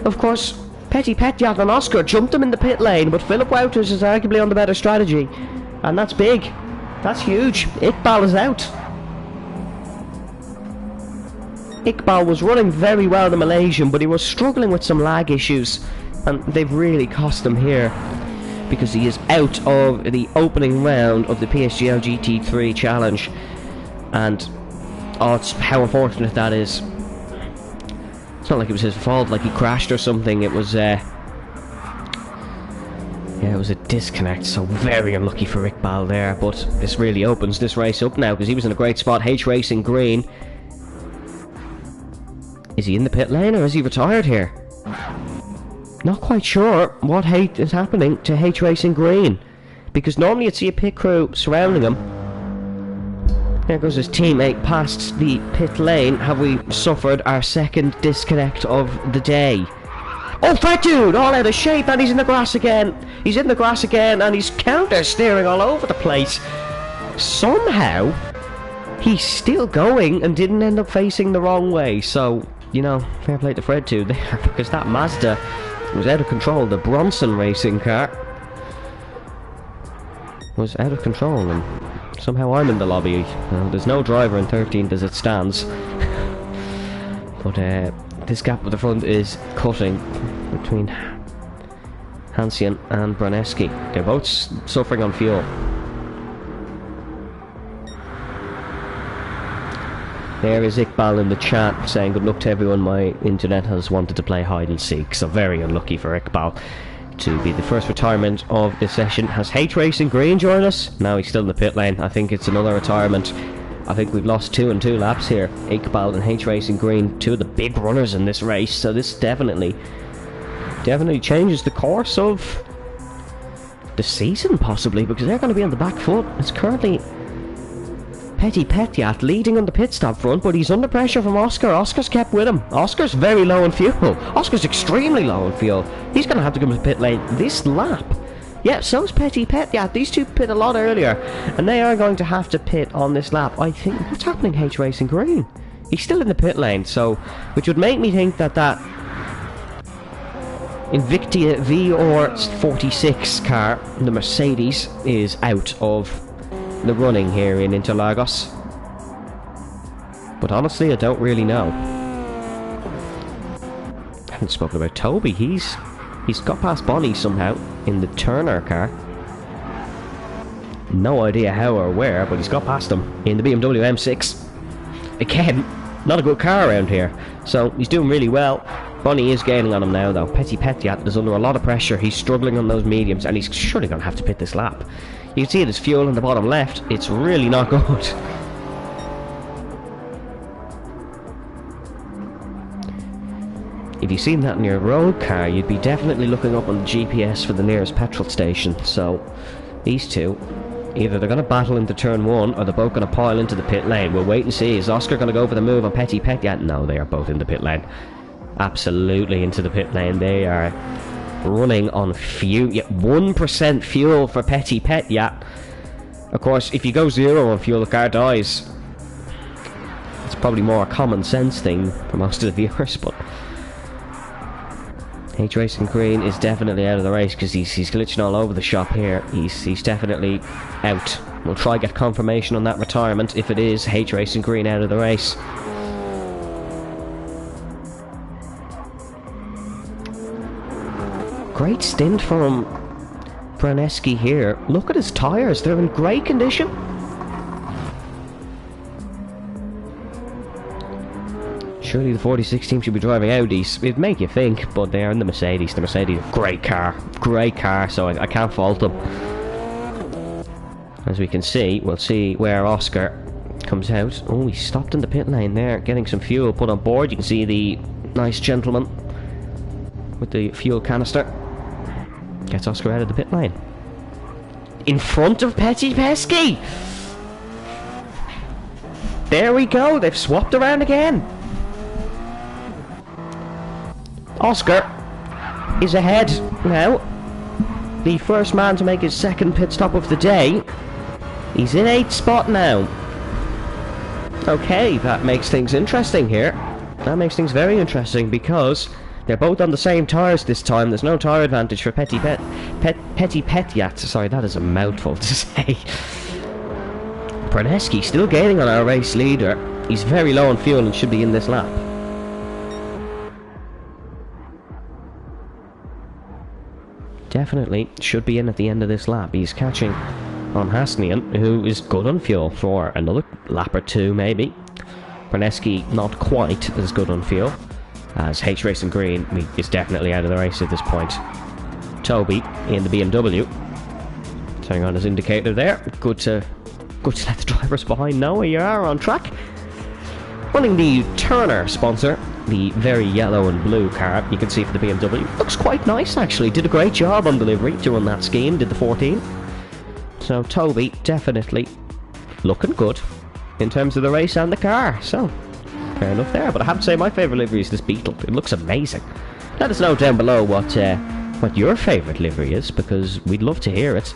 Speaker 1: of course, Petty Petyat and Oscar jumped him in the pit lane, but Philip Welters is arguably on the better strategy. And that's big. That's huge. Iqbal is out. Iqbal was running very well, the Malaysian, but he was struggling with some lag issues, and they've really cost him here because he is out of the opening round of the PSGL GT3 challenge. And oh, it's how unfortunate that is. It's not like it was his fault, like he crashed or something. It was yeah, it was a disconnect, so very unlucky for Iqbal there. But this really opens this race up now because he was in a great spot. H Racing Green. Is he in the pit lane or is he retired here? Not quite sure what is happening to H Racing Green, because normally you'd see a pit crew surrounding him. There goes his teammate past the pit lane. Have we suffered our second disconnect of the day? Oh, fat dude! All out of shape, and he's in the grass again. He's in the grass again, and he's counter-steering all over the place. Somehow, he's still going and didn't end up facing the wrong way. So, you know, fair play to Fred too there, because that Mazda was out of control. The Bronson racing car was out of control, and somehow I'm in the lobby. There's no driver in 13th as it stands. But this gap at the front is cutting between Hansian and Braneski. They're both suffering on fuel. There is Iqbal in the chat saying good luck to everyone. My internet has wanted to play hide and seek, so very unlucky for Iqbal to be the first retirement of this session. Has H Racing Green joined us? No, he's still in the pit lane. I think it's another retirement. I think we've lost 2 and 2 laps here. Iqbal and H Racing Green, 2 of the big runners in this race. So this definitely changes the course of the season, possibly, because they're going to be on the back foot. It's currently Petty Petyat leading on the pit stop front, but he's under pressure from Oscar. Oscar's kept with him. Oscar's very low on fuel. Oscar's extremely low on fuel. He's going to have to come to the pit lane this lap. Yeah, so's Petty Petyat. These two pit a lot earlier, and they are going to have to pit on this lap. I think, what's happening H Racing Green? He's still in the pit lane, so, which would make me think that that Invicta VR46 car, the Mercedes, is out of the running here in Interlagos. But honestly, I don't really know. I haven't spoken about Toby. He's got past Bonnie somehow in the Turner car. No idea how or where, but he's got past him in the BMW M6. Again, not a good car around here. So he's doing really well. Bonnie is gaining on him now though. Petty Petyat is under a lot of pressure. He's struggling on those mediums, and he's surely going to have to pit this lap. You can see his fuel in the bottom left. It's really not good. If you've seen that in your road car, you'd be definitely looking up on the GPS for the nearest petrol station. So, these two, either they're going to battle into turn 1, or they're both going to pile into the pit lane. We'll wait and see. Is Oscar going to go for the move on Petty Petyat? No, they are both in the pit lane. Absolutely into the pit lane. They are running on fuel. Yeah, 1% fuel for Petty Petyat. Of course, if you go 0 on fuel, the car dies. It's probably more a common sense thing for most of the viewers, but H Racing Green is definitely out of the race because he's glitching all over the shop here. He's definitely out. We'll try get confirmation on that retirement if it is H Racing Green out of the race. Great stint from Braneski here. Look at his tyres, they're in great condition. Surely the 46 team should be driving Audis. It'd make you think, but they are in the Mercedes. The Mercedes, great car, so I can't fault them. As we can see, we'll see where Oscar comes out. Oh, he stopped in the pit lane there, getting some fuel put on board. You can see the nice gentleman with the fuel canister gets Oscar out of the pit lane. In front of Petty Pesky! There we go, they've swapped around again. Oscar is ahead now. The first man to make his second pit stop of the day. He's in 8th spot now. Okay, that makes things interesting here. That makes things very interesting because they're both on the same tyres this time. There's no tyre advantage for Petty Petyat. Sorry, that is a mouthful to say. Braneski still gaining on our race leader. He's very low on fuel and should be in this lap. Definitely should be in at the end of this lap. He's catching on Hasnian, who is good on fuel for another lap or two maybe. Braneski not quite as good on fuel, as H Racing Green is definitely out of the race at this point. Toby in the BMW, turning on his indicator there. Good to let the drivers behind know you are on track. Running the Turner sponsor, the very yellow and blue car you can see for the BMW. Looks quite nice actually, did a great job on delivery to run that scheme, did the 14. So Toby definitely looking good in terms of the race and the car, so fair enough there. But I have to say my favourite livery is this Beetle. It looks amazing. Let us know down below what your favourite livery is, because we'd love to hear it.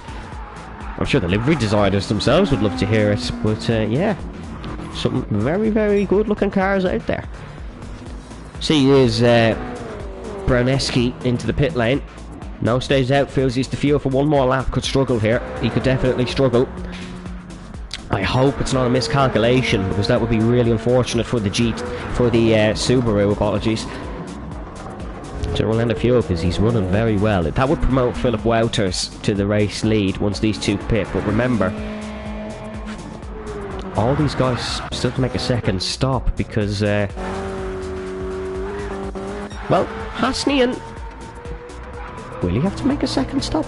Speaker 1: I'm sure the livery designers themselves would love to hear it, but yeah, some very, very good looking cars out there. See, is Braneski into the pit lane. No, stays out, feels he's the fuel for one more lap. Could struggle here. He could definitely struggle. I hope it's not a miscalculation, because that would be really unfortunate for the Subaru, apologies, to run out of fuel, because he's running very well. That would promote Philip Welters to the race lead once these two pit, but remember, all these guys still have to make a second stop, because well, Hasnian, will he have to make a second stop?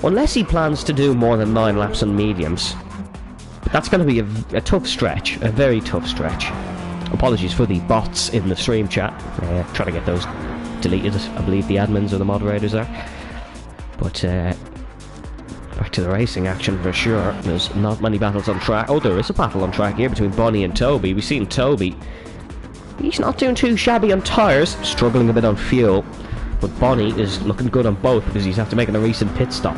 Speaker 1: Unless he plans to do more than 9 laps on mediums. But that's going to be a tough stretch, a very tough stretch. Apologies for the bots in the stream chat. Trying to get those deleted, I believe the admins or the moderators are. But back to the racing action for sure. There's not many battles on track. Oh, there is a battle on track here between Bonnie and Toby. We've seen Toby. He's not doing too shabby on tyres, struggling a bit on fuel. But Bonnie is looking good on both because he's after making a recent pit stop.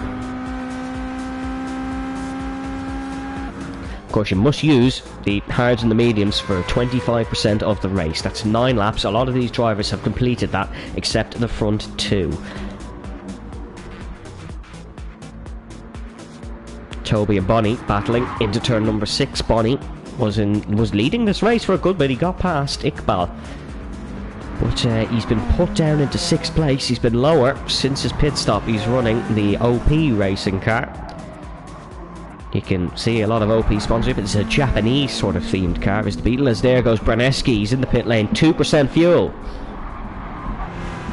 Speaker 1: Of course, you must use the hards and the mediums for 25% of the race. That's 9 laps. A lot of these drivers have completed that, except the front 2. Toby and Bonnie battling into turn number 6. Bonnie was leading this race for a good bit. He got past Iqbal, but he's been put down into 6th place. He's been lower since his pit stop. He's running the OP racing car. You can see a lot of OP sponsorship. It's a Japanese sort of themed car. Is the Beetle, as there goes Braneski. He's in the pit lane. 2% fuel.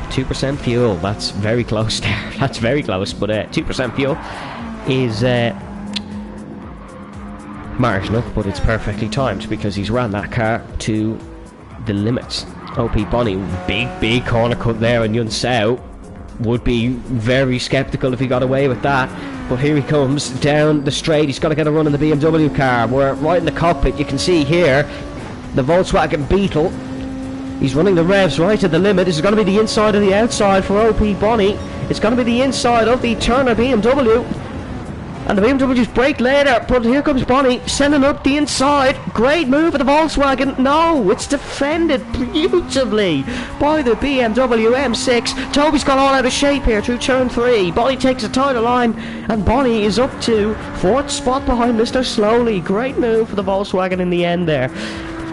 Speaker 1: 2% fuel. That's very close there. That's very close. But 2% fuel is marginal, but it's perfectly timed because he's ran that car to the limits. OP Bonnie, big corner cut there, and Yun Sao would be very sceptical if he got away with that. But here he comes down the straight. He's got to get a run in the BMW car. We're right in the cockpit. You can see here the Volkswagen Beetle. He's running the revs right to the limit. This is going to be the inside or the outside for OP Bonnie. It's going to be the inside of the Turner BMW. And the BMW's brake later, but here comes Bonnie, sending up the inside. Great move of the Volkswagen. No, it's defended beautifully by the BMW M6. Toby's got all out of shape here through turn 3. Bonnie takes a tighter line, and Bonnie is up to 4th spot behind Mr. Slowly. Great move for the Volkswagen in the end there.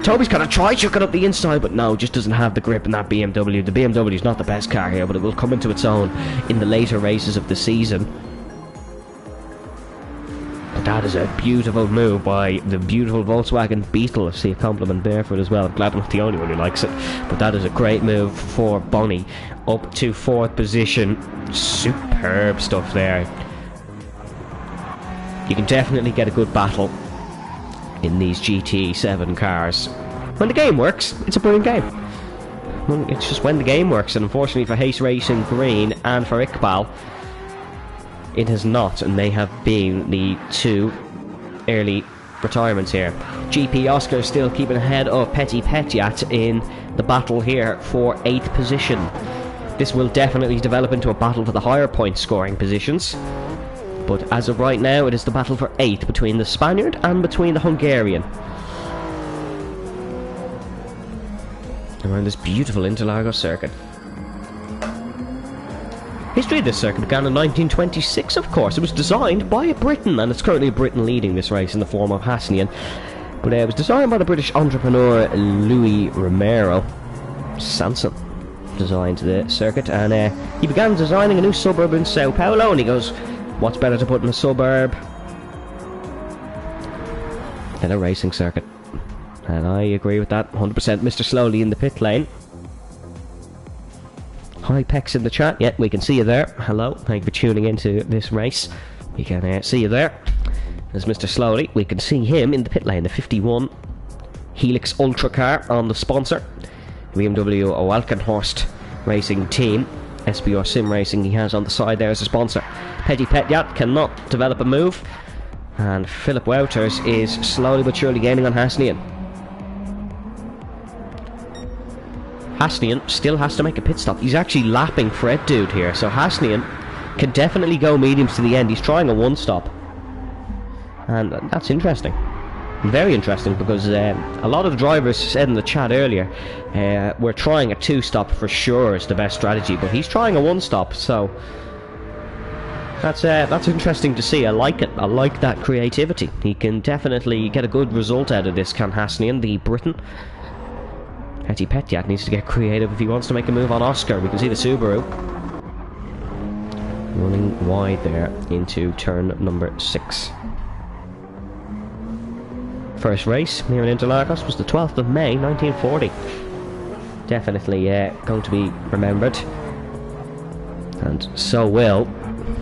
Speaker 1: Toby's going to try chucking up the inside, but no, just doesn't have the grip in that BMW. The BMW's not the best car here, but it will come into its own in the later races of the season. But that is a beautiful move by the beautiful Volkswagen Beetle. I see a compliment there for it as well. I'm glad I'm not the only one who likes it. But that is a great move for Bonnie. Up to 4th position. Superb stuff there. You can definitely get a good battle in these GT7 cars. When the game works, it's a brilliant game. It's just when the game works, and unfortunately for Hace Racing Green and for Iqbal, it has not, and they have been the 2 early retirements here. GP Oscar still keeping ahead of Petit Petiat in the battle here for 8th position. This will definitely develop into a battle for the higher point scoring positions, but as of right now it is the battle for 8th between the Spaniard and between the Hungarian. Around this beautiful Interlagos circuit. History of this circuit began in 1926, of course. It was designed by a Briton, and it's currently a Briton leading this race in the form of Hasnian. But it was designed by the British entrepreneur Louis Romero Sanson. Designed the circuit, and he began designing a new suburb in Sao Paulo, and he goes, what's better to put in a suburb than a racing circuit? And I agree with that 100%. Mr. Slowly in the pit lane. Hi Pex in the chat. Yeah, we can see you there. Hello, thank you for tuning into this race. We can see you there. There's Mr. Slowly. We can see him in the pit lane, the 51 Helix Ultra car on the sponsor, BMW Walkenhorst Racing Team. SBR Sim Racing he has on the side there as a sponsor. Petit Petiat cannot develop a move, and Philip Welters is slowly but surely gaining on Hasnian. Hasnian still has to make a pit stop. He's actually lapping Fred Dude here, so Hasnian can definitely go mediums to the end. He's trying a 1-stop, and that's interesting. Very interesting, because a lot of the drivers said in the chat earlier we're trying a 2-stop for sure is the best strategy, but he's trying a 1-stop, so that's interesting to see. I like it. I like that creativity. He can definitely get a good result out of this, can Hasnian, the Briton. Petit Petiat needs to get creative if he wants to make a move on Oscar. We can see the Subaru running wide there into turn number 6. First race here in Interlagos was the 12th of May 1940. Definitely going to be remembered, and so will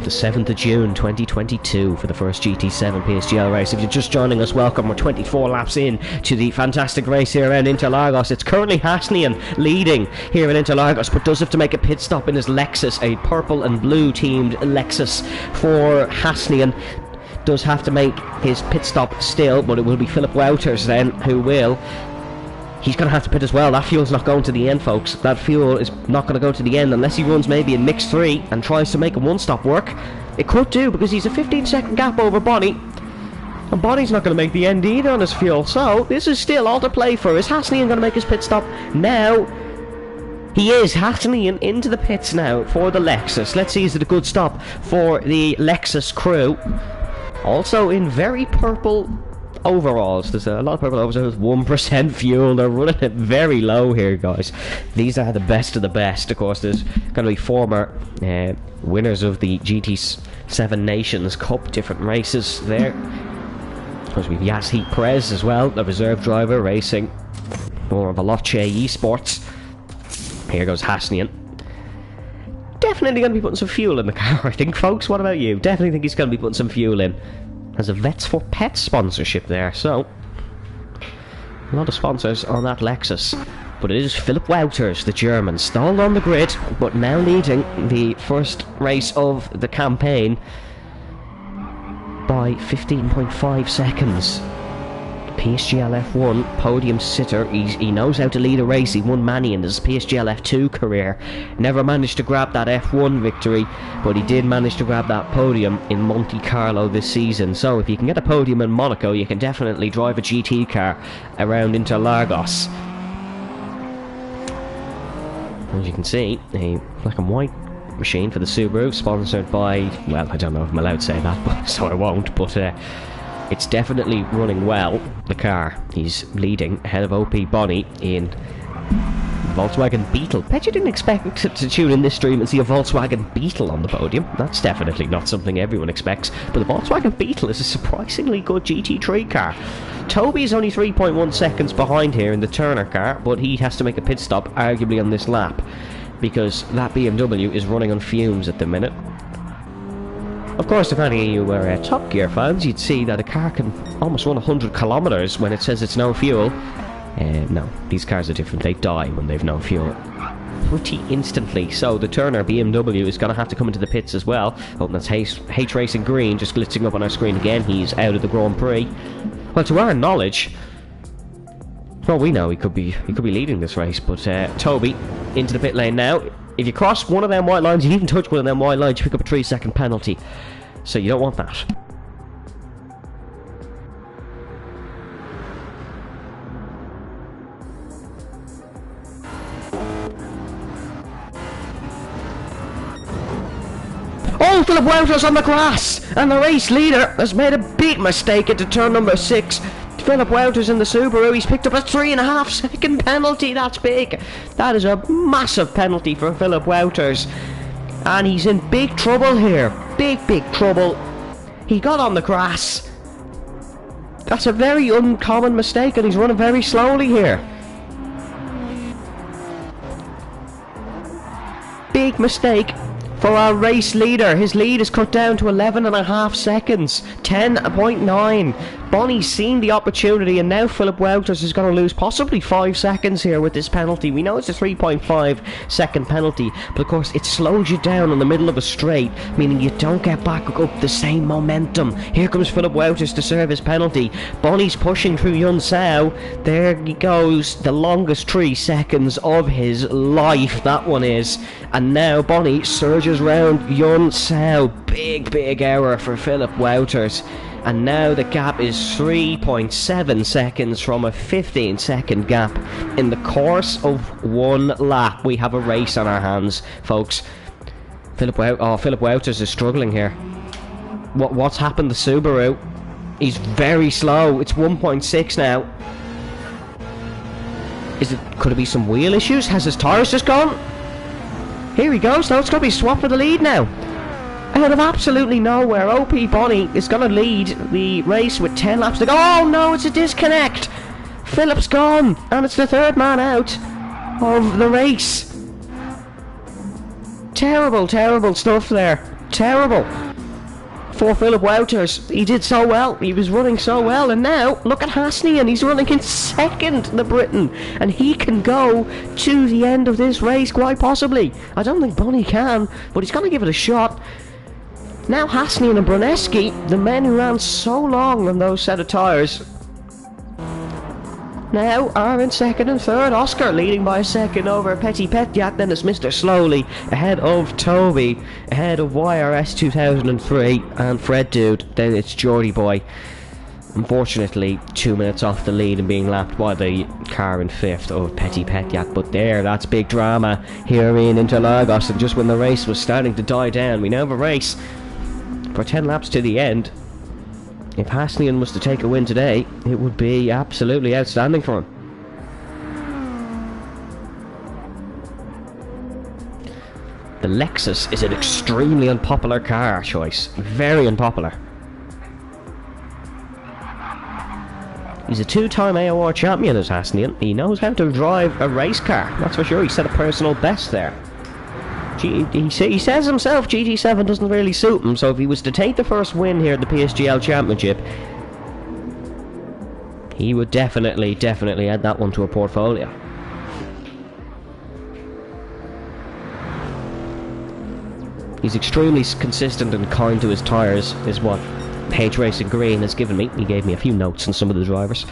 Speaker 1: the 7th of June 2022 for the first GT7 PSGL race. If you're just joining us, welcome. We're 24 laps in to the fantastic race here around Interlagos. It's currently Hasnian leading here in Interlagos, but does have to make a pit stop in his Lexus, a purple and blue teamed Lexus for Hasnian. Does have to make his pit stop still, but it will be Philip Wouters then who will. He's going to have to pit as well. That fuel's not going to the end, folks. That fuel is not going to go to the end unless he runs maybe in mix 3 and tries to make a 1-stop work. It could do, because he's a 15-second gap over Bonnie, and Bonnie's not going to make the end either on his fuel. So this is still all to play for. Is Hasnian going to make his pit stop now? He is. Hasnian into the pits now for the Lexus. Let's see, is it a good stop for the Lexus crew? Also in very purple overalls. There's a lot of purple overalls with 1% fuel. They're running it very low here, guys. These are the best of the best. Of course, there's going to be former winners of the GT7 Nations Cup, different races there. Of course, we have Yassi Perez as well, the reserve driver racing more of a Veloce Esports. Here goes Hasnian. Definitely going to be putting some fuel in the car, I think, folks. What about you? Definitely think he's going to be putting some fuel in. There's a Vets for Pets sponsorship there, so a lot of sponsors on that Lexus. But it is Philip Wouters, the German, stalled on the grid, but now leading the first race of the campaign by 15.5 seconds. PSGL F1 podium sitter. He knows how to lead a race. He won many in his PSGL F2 career. Never managed to grab that F1 victory, but he did manage to grab that podium in Monte Carlo this season. So if you can get a podium in Monaco, you can definitely drive a GT car around Interlagos. As you can see, a black and white machine for the Subaru, sponsored by, well, I don't know if I'm allowed to say that, but so I won't, but it's definitely running well, the car. He's leading ahead of OP Bonnie in Volkswagen Beetle. Bet you didn't expect to tune in this stream and see a Volkswagen Beetle on the podium. That's definitely not something everyone expects. But the Volkswagen Beetle is a surprisingly good GT3 car. Toby is only 3.1 seconds behind here in the Turner car, but he has to make a pit stop, arguably on this lap, because that BMW is running on fumes at the minute. Of course, if any of you were Top Gear fans, you'd see that a car can almost run 100 kilometers when it says it's no fuel. No, these cars are different. They die when they've no fuel pretty instantly. So the Turner BMW is going to have to come into the pits as well. Oh, that's H Racing Green just glitching up on our screen again. He's out of the Grand Prix. Well, to our knowledge, well, we know he could be leading this race, but Toby into the pit lane now. If you cross one of them white lines, you even touch one of them white lines, you pick up a 3-second penalty. So you don't want that. Oh, Philip Welters on the grass! And the race leader has made a big mistake into turn number 6. Philip Welters in the Subaru, he's picked up a 3.5-second penalty. That's big. That is a massive penalty for Philip Welters. And he's in big trouble here. Big trouble. He got on the grass. That's a very uncommon mistake, and he's running very slowly here. Big mistake for our race leader. His lead is cut down to 11.5 seconds. 10.9. Bonnie's seen the opportunity, and now Philip Welters is going to lose possibly 5 seconds here with this penalty. We know it's a 3.5-second penalty, but of course it slows you down in the middle of a straight, meaning you don't get back up the same momentum. Here comes Philip Welters to serve his penalty. Bonnie's pushing through Yun Sao. There he goes, the longest 3 seconds of his life, that one is. And now Bonnie surges round Yun Sao. Big error for Philip Welters. And now the gap is 3.7 seconds from a 15-second gap. In the course of one lap, we have a race on our hands, folks. Philip Welters is struggling here. What's happened to Subaru? He's very slow. It's 1.6 now. Could it be some wheel issues? Has his tyres just gone? Here he goes. Now it's going to be swapped for the lead now. Out of absolutely nowhere, OP Bonnie is going to lead the race with 10 laps to go. Oh no, it's a disconnect! Philip's gone, and it's the third man out of the race. Terrible stuff there. Terrible for Philip Welters. He did so well, he was running so well, and now look at Hasnian, he's running in second, the Briton, and he can go to the end of this race quite possibly. I don't think Bonnie can, but he's going to give it a shot. Now Hasnian and Bruneski, the men who ran so long on those set of tyres, now are in second and third. Oscar leading by a second over Petit Petjat, then it's Mr. Slowly ahead of Toby, ahead of YRS 2003 and Fred Dude, then it's Geordie Boy. Unfortunately 2 minutes off the lead and being lapped by the car in 5th of Petit Petjat, but that's big drama here in Interlagos, and just when the race was starting to die down, we now have a race for 10 laps to the end. If Hasnian was to take a win today, it would be absolutely outstanding for him. The Lexus is an extremely unpopular car choice. Very unpopular. He's a 2-time AOR champion as Hasnian. He knows how to drive a race car, that's for sure. He set a personal best there. He says himself GT7 doesn't really suit him, so if he was to take the first win here at the PSGL Championship, he would definitely add that one to a portfolio. He's extremely consistent and kind to his tyres, is what H Racing Green has given me. He gave me a few notes on some of the drivers.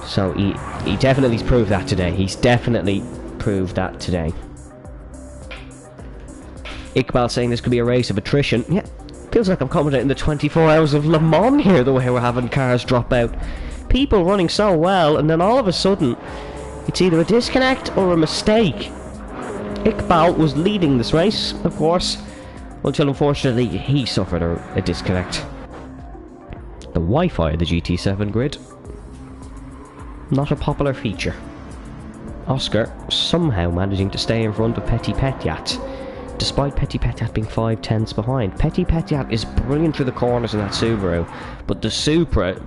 Speaker 1: So he definitely proved that today. He's definitely proved that today. Iqbal saying this could be a race of attrition. Yeah, feels like I'm commentating the 24 hours of Le Mans here, the way we're having cars drop out. People running so well, and then all of a sudden, it's either a disconnect or a mistake. Iqbal was leading this race, of course, until unfortunately he suffered a disconnect. The Wi-Fi of the GT7 grid, not a popular feature. Oscar somehow managing to stay in front of Petit Petiat, despite Petit Petiat being 5/10ths behind. Petit Petiat is brilliant through the corners in that Subaru, but the Supra...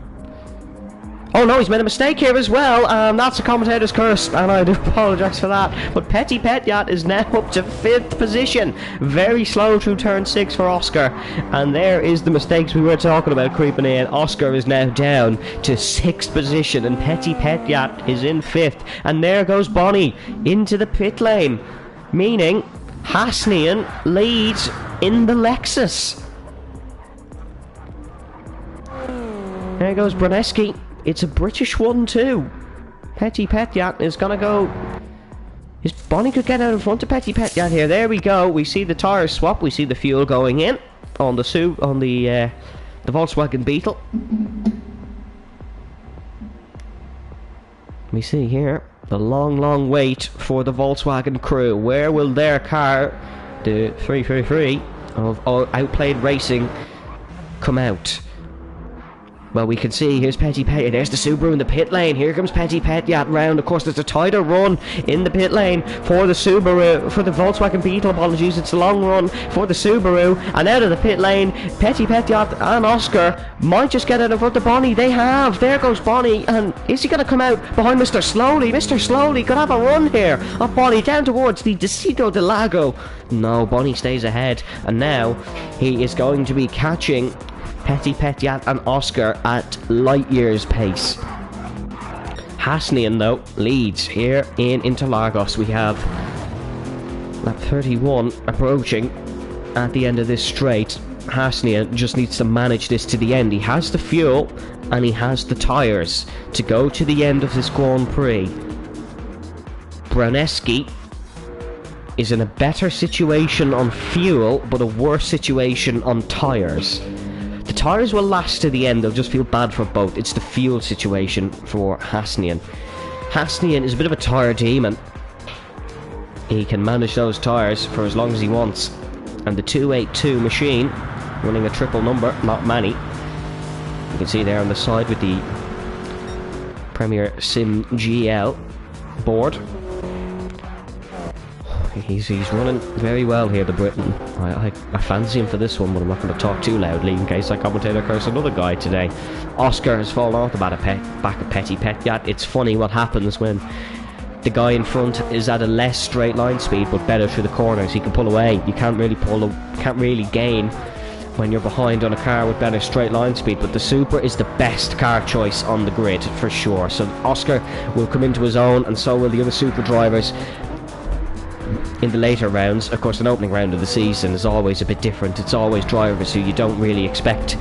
Speaker 1: Oh no, he's made a mistake here as well, and that's a commentator's curse, and I do apologise for that. But Petit Petiat is now up to 5th position. Very slow through turn 6 for Oscar, and there is the mistakes we were talking about creeping in. Oscar is now down to 6th position, and Petit Petiat is in 5th. And there goes Bonnie into the pit lane, meaning Hasnian leads in the Lexus. There goes Bruneski. It's a British one too. Petit Petiat is gonna go. His Bonnie could get out in front of Petit Petiat here. There we go. We see the tyres swap. We see the fuel going in on the Volkswagen Beetle. We see here the long wait for the Volkswagen crew. Where will their car, the 333 of Outplayed Racing, come out? Well, we can see, here's Petit Petiat, there's the Subaru in the pit lane, here comes Petit Petiat round. Of course, there's a tighter run in the pit lane for the Subaru, for the Volkswagen Beetle, apologies, it's a long run for the Subaru, and out of the pit lane, Petit Petiat and Oscar might just get out in front of Bonnie. They have, there goes Bonnie, and is he going to come out behind Mr. Slowly? Mr. Slowly could have a run here of Bonnie down towards the Decido del Lago. No, Bonnie stays ahead, and now he is going to be catching Petit Petiat and Oscar at light years pace. Hasnian though leads here in Interlagos. We have lap 31 approaching at the end of this straight. Hasnian just needs to manage this to the end. He has the fuel and he has the tyres to go to the end of this Grand Prix. Bruneski is in a better situation on fuel but a worse situation on tyres. The tyres will last to the end, they'll just feel bad for both. It's the fuel situation for Hasnian. Hasnian is a bit of a tyre demon. He can manage those tyres for as long as he wants. And the 282 machine, running a triple number, not many. You can see there on the side with the Premier Sim GL board. He's running very well here, the Briton. I fancy him for this one, but I'm not going to talk too loudly in case I commentator curse another guy today. Oscar has fallen off the back of Petit Petiat. It's funny what happens when the guy in front is at a less straight line speed but better through the corners. He can pull away. You can't really gain when you're behind on a car with better straight line speed, but the Supra is the best car choice on the grid for sure. So Oscar will come into his own, and so will the other Supra drivers in the later rounds. Of course, an opening round of the season is always a bit different. It's always drivers who you don't really expect.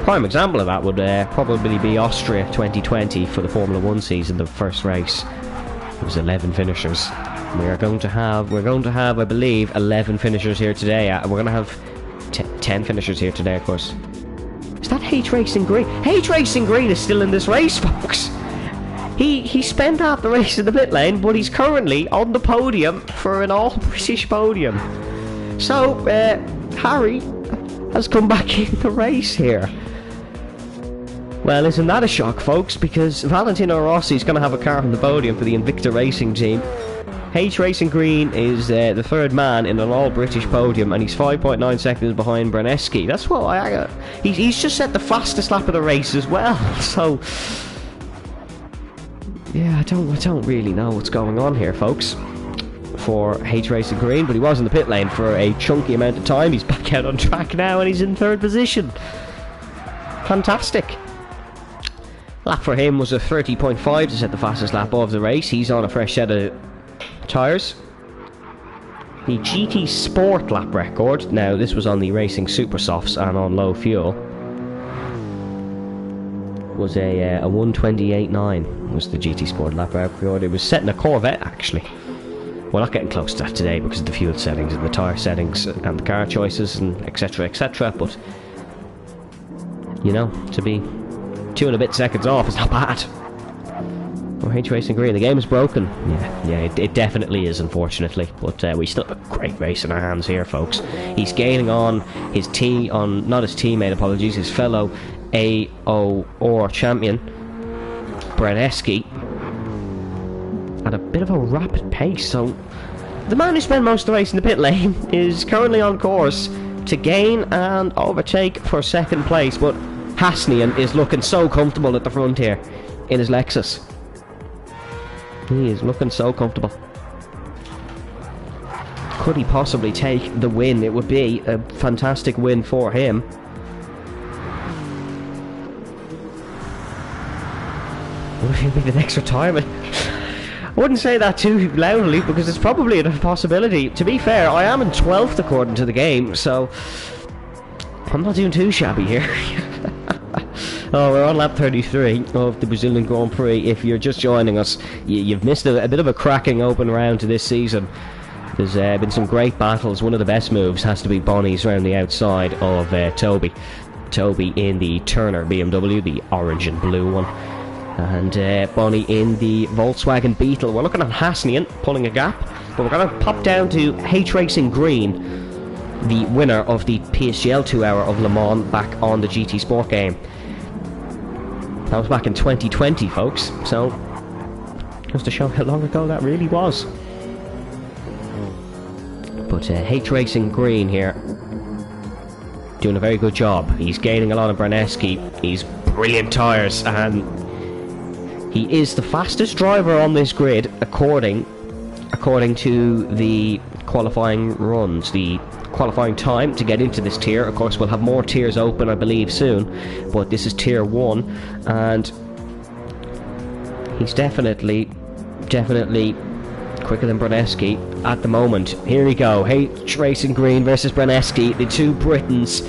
Speaker 1: Prime example of that would probably be Austria 2020 for the Formula 1 season, the first race. It was 11 finishers. We're going to have, I believe, 11 finishers here today. We're going to have 10 finishers here today, of course. Is that H Racing Green? H Racing Green is still in this race, folks. He spent half the race in the pit lane, but he's currently on the podium for an all-British podium. So, Harry has come back in the race here. Well, isn't that a shock, folks? Because Valentino Rossi's going to have a car on the podium for the Invicta Racing team. H Racing Green is the third man in an all-British podium, and he's 5.9 seconds behind Bruneski. That's what he's just set the fastest lap of the race as well. So, yeah, I don't really know what's going on here, folks, for H Racing Green, but he was in the pit lane for a chunky amount of time. He's back out on track now, and he's in third position. Fantastic. Lap for him was a 30.5 to set the fastest lap of the race. He's on a fresh set of tyres. The GT Sport lap record, now this was on the Racing Super Softs and on low fuel, was a 128.9 was the GT Sport lap record. It was set in a Corvette, actually. We're not getting close to that today because of the fuel settings and the tyre settings and the car choices and etc, but you know, to be 2 and a bit seconds off is not bad. Oh, H Racing Green, the game is broken. Yeah, it definitely is, unfortunately. But we still have a great race in our hands here, folks. He's gaining on his not his teammate, apologies, his fellow AOR champion, Bruneski. at a bit of a rapid pace. So the man who spent most of the race in the pit lane is currently on course to gain and overtake for second place, but Hasnian is looking so comfortable at the front here in his Lexus. He is looking so comfortable. Could he possibly take the win? It would be a fantastic win for him. Would it be the next retirement? I wouldn't say that too loudly because it's probably a possibility. To be fair, I am in 12th according to the game, so I'm not doing too shabby here. Oh, we're on lap 33 of the Brazilian Grand Prix. If you're just joining us, you've missed a bit of a cracking open round to this season. There's been some great battles. One of the best moves has to be Bonnie's around the outside of Toby. Toby in the Turner BMW, the orange and blue one. And Bonnie in the Volkswagen Beetle. We're looking at Hasnian pulling a gap, but we're going to pop down to H Racing Green, the winner of the PSGL 2-hour of Le Mans back on the GT Sport game. That was back in 2020, folks, so just to show how long ago that really was. But H Racing Green here doing a very good job. He's gaining a lot of Braneski. He's brilliant tyres, and he is the fastest driver on this grid according to the qualifying runs, the qualifying time to get into this tier. Of course, we'll have more tiers open, I believe, soon, but this is tier 1, and he's definitely quicker than Braneski at the moment. Here we go, H Racing Green versus Braneski, the two Britons.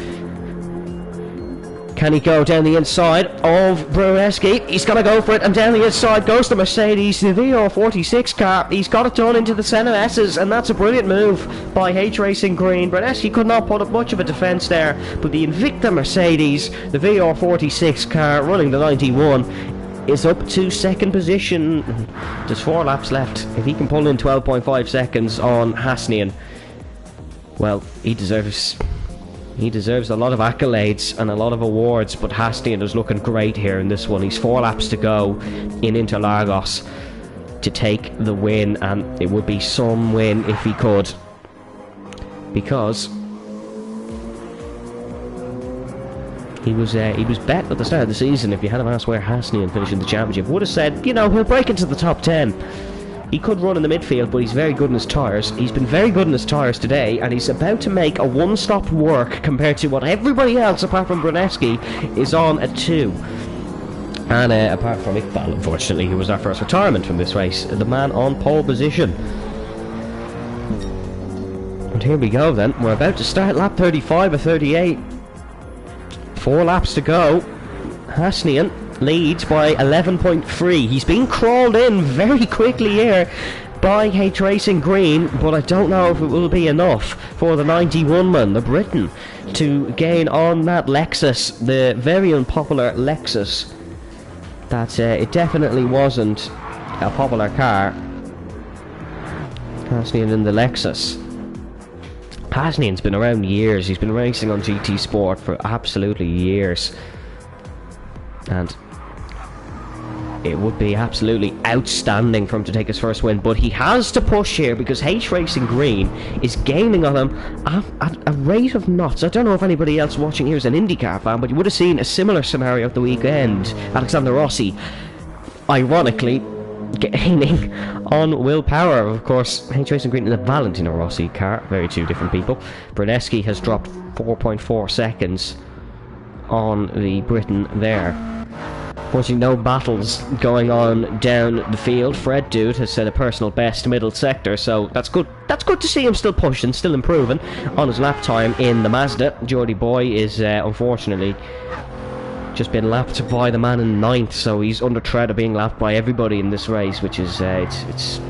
Speaker 1: Can he go down the inside of Braneski? He's going to go for it, and down the inside goes the Mercedes, the VR46 car. He's got it done into the centre S's, and that's a brilliant move by H Racing Green. Braneski could not put up much of a defence there, but the Invicta Mercedes, the VR46 car running the 91, is up to second position. There's 4 laps left. If he can pull in 12.5 seconds on Hasnian, well, he deserves a lot of accolades and a lot of awards, but Hasnian is looking great here in this one. He's 4 laps to go in Interlagos to take the win, and it would be some win if he could, because he was bet at the start of the season. If you had him asked where Hasnian finishing the championship, would have said, you know, he'll break into the top 10. He could run in the midfield, but he's very good in his tyres. He's been very good in his tyres today, and he's about to make a 1-stop work compared to what everybody else, apart from Braneski, is on at 2. And apart from Iqbal, unfortunately, who was our first retirement from this race, the man on pole position. And here we go then. We're about to start lap 35 or 38. 4 laps to go. Hasnian leads by 11.3. He's been crawled in very quickly here by H Racing Green, but I don't know if it will be enough for the 91 man, the Briton, to gain on that Lexus, the very unpopular Lexus. That it definitely wasn't a popular car. Hasnian in the Lexus. Hasnian's been around years. He's been racing on GT Sport for absolutely years, and it would be absolutely outstanding for him to take his first win, but he has to push here because H Racing Green is gaining on him at a rate of knots. I don't know if anybody else watching here is an IndyCar fan, but you would have seen a similar scenario at the weekend. Alexander Rossi, ironically, gaining on Will Power. Of course, H Racing Green in the Valentino Rossi car, very two different people. Braneski has dropped 4.4 seconds on the Briton there. Unfortunately, no battles going on down the field. Fred Dude has set a personal best middle sector, so that's good. That's good to see him still pushing, still improving on his lap time in the Mazda. Geordie Boy is unfortunately just been lapped by the man in 9th, so he's under threat of being lapped by everybody in this race, which is it's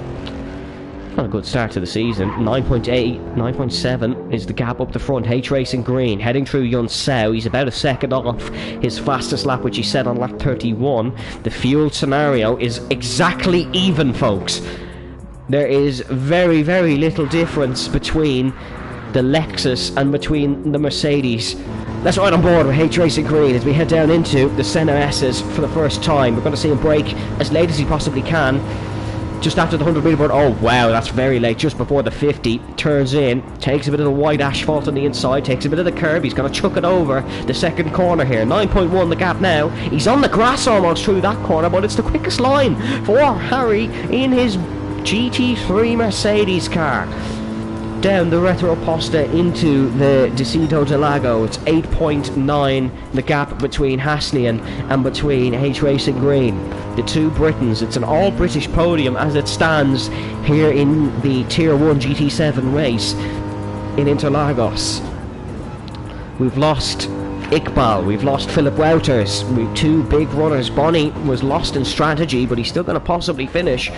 Speaker 1: not a good start to the season. 9.8, 9.7 is the gap up the front. H Racing Green heading through Yun Sao. He's about a second off his fastest lap, which he set on lap 31. The fuel scenario is exactly even, folks. There is very, very little difference between the Lexus and between the Mercedes. Let's ride on board with H Racing Green as we head down into the centre S's for the first time. We're going to see him brake as late as he possibly can. just after the 100-metre board. Oh wow, that's very late, just before the 50. Turns in, takes a bit of the white asphalt on the inside, takes a bit of the curb. He's going to chuck it over the second corner here. 9.1 the gap now. He's on the grass almost through that corner, but it's the quickest line for Harry in his GT3 Mercedes car. Down the Retroposta into the Decido del Lago. It's 8.9 the gap between Hasnian and between H Racing Green, the two Britons. It's an all British podium as it stands here in the Tier 1 GT7 race in Interlagos. We've lost Iqbal, we've lost Philip Welters, we've two big runners. Bonnie was lost in strategy, but he's still going to possibly finish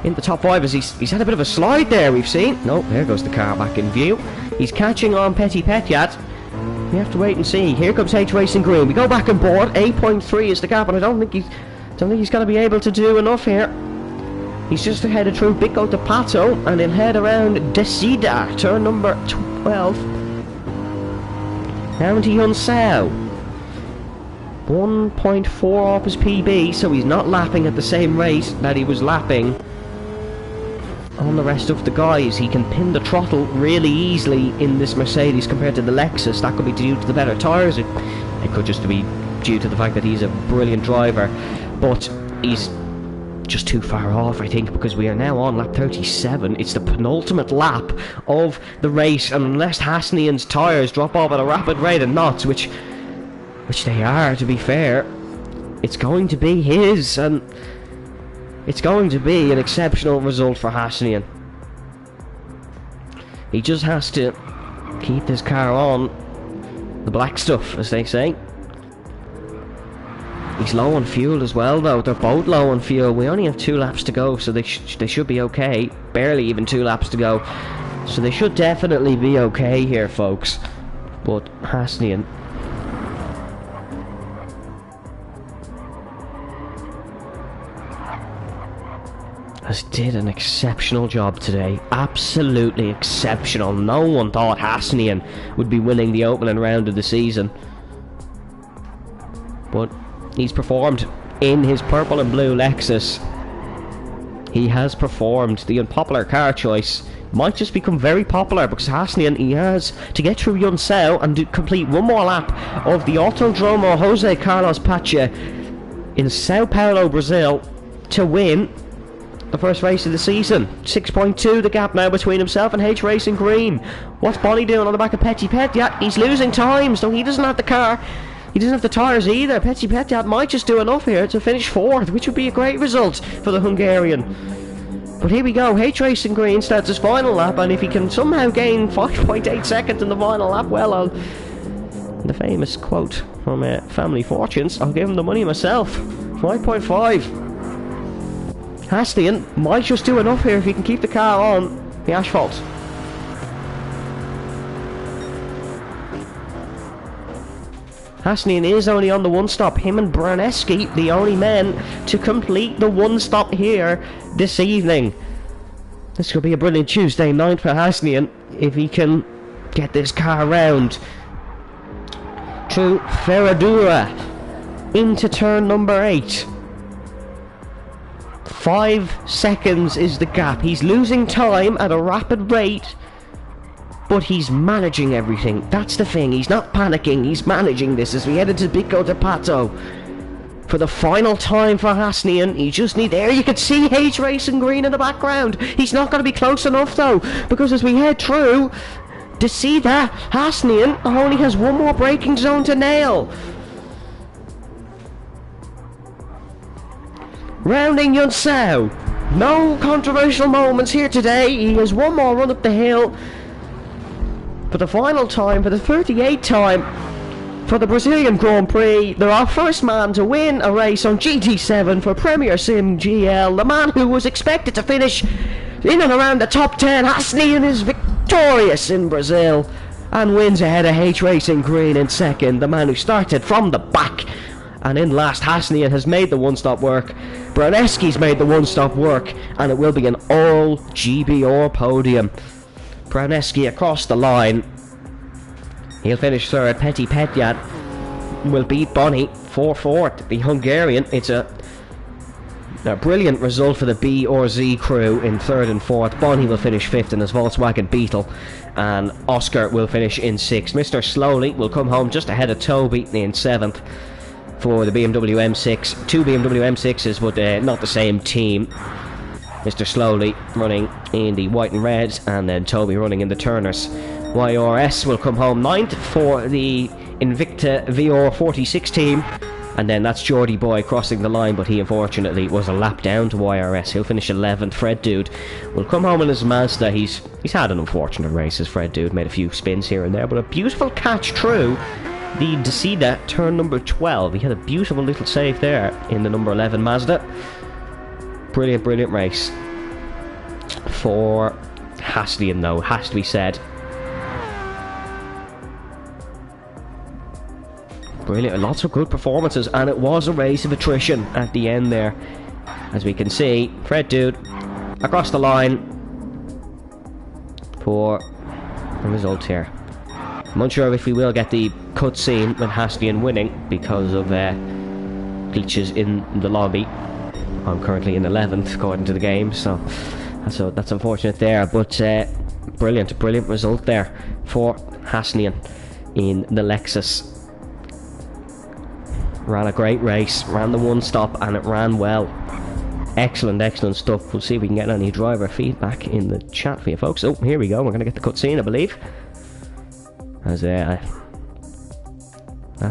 Speaker 1: in the top 5 as he's had a bit of a slide there, we've seen. No, there goes the car back in view. He's catching on Petit Petyat. We have to wait and see. Here comes H Racing Green. We go back and board. 8.3 is the gap, and I don't think he's going to be able to do enough here. He's just headed through Bico de Pato and then head around Decida, turn number 12. Down to Yunsao. 1.4 off his PB, so he's not lapping at the same rate that he was lapping on the rest of the guys. He can pin the throttle really easily in this Mercedes compared to the Lexus. That could be due to the better tyres. It could just be due to the fact that he's a brilliant driver, but he's just too far off, I think, because we are now on lap 37. It's the penultimate lap of the race, and unless Hasnian's tyres drop off at a rapid rate of knots, which they are, to be fair, it's going to be his, and it's going to be an exceptional result for Hasnian. He just has to keep this car on the black stuff, as they say. He's low on fuel as well, though. They're both low on fuel. We only have 2 laps to go, so they should be okay. Barely even 2 laps to go, so they should definitely be okay here, folks. But Hasnian did an exceptional job today. Absolutely exceptional. No one thought Hasnian would be winning the opening round of the season, but he's performed in his purple and blue Lexus. He has performed. The unpopular car choice might just become very popular, because Hasnian, he has to get through Yunsao and complete one more lap of the Autodromo Jose Carlos Pacha in Sao Paulo, Brazil, to win the first race of the season. 6.2 the gap now between himself and H Racing Green. What's Bonnie doing on the back of Petit Petyat? He's losing time, so he doesn't have the car. He doesn't have the tyres either. Petit Petyat might just do enough here to finish 4th, which would be a great result for the Hungarian. But here we go. H Racing Green starts his final lap, and if he can somehow gain 5.8 seconds in the final lap, well, the famous quote from Family Fortunes, I'll give him the money myself. 5.5. Hasnian might just do enough here if he can keep the car on the asphalt. Hasnian is only on the one stop. Him and Braneski, the only men to complete the one stop here this evening. This could be a brilliant Tuesday night for Hasnian if he can get this car round to Ferradura into turn number 8. 5 seconds is the gap. He's losing time at a rapid rate, but he's managing everything. That's the thing. He's not panicking. He's managing this as we head into Bico de Pato for the final time for Hasnian. He just needs... There you can see H Racing Green in the background. He's not going to be close enough, though, because as we head through Decida, Hasnian only has one more braking zone to nail. Rounding Yunsao. No controversial moments here today. He has one more run up the hill for the final time, for the 38th time for the Brazilian Grand Prix. They're our first man to win a race on GT7 for Premier Sim GL. The man who was expected to finish in and around the top 10. Hasnian is victorious in Brazil and wins ahead of H Racing Green in second. The man who started from the back and in last. Hasnian has made the one-stop work. Braneski's made the one-stop work, and it will be an all GBR podium. Braneski across the line. He'll finish third. Petit Petyat will beat Bonnie for fourth. The Hungarian, it's a A brilliant result for the B or Z crew in 3rd and 4th. Bonnie will finish 5th in his Volkswagen Beetle, and Oscar will finish in 6th. Mr. Slowly will come home just ahead of Toby in 7th for the BMW M6. 2 BMW M6s, but not the same team. Mr. Slowly running in the white and red, and then Toby running in the Turners. YRS will come home 9th for the Invicta VR46 team. And then that's Geordie Boy crossing the line, but he unfortunately was a lap down to YRS. He'll finish 11th. Fred Dude will come home in his Mazda. He's had an unfortunate race, as Fred Dude made a few spins here and there, but a beautiful catch through the Decida turn number 12. He had a beautiful little save there in the number 11 Mazda. Brilliant, brilliant race for Haslian, though, has to be said. Brilliant, lots of good performances, and it was a race of attrition at the end there. As we can see, Fred Dude across the line for the result here. I'm unsure if we will get the cutscene with Haslian winning because of glitches in the lobby. I'm currently in 11th according to the game, so that's unfortunate there, but brilliant result there for Haslian in the Lexus. Ran a great race, ran the one stop, and it ran well. Excellent, excellent stuff. We'll see if we can get any driver feedback in the chat for you folks. Oh, here we go. We're going to get the cutscene, I believe. As that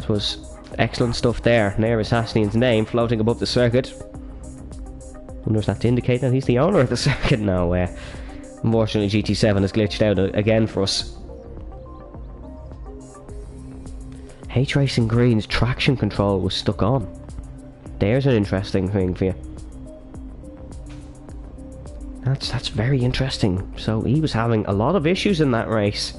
Speaker 1: was excellent stuff there. There is Haslian's name floating above the circuit. Wonder if that's to indicate that he's the owner of the circuit now. Unfortunately, GT7 has glitched out again for us. H-Racing Green's traction control was stuck on. There's an interesting thing for you. That's very interesting. So he was having a lot of issues in that race.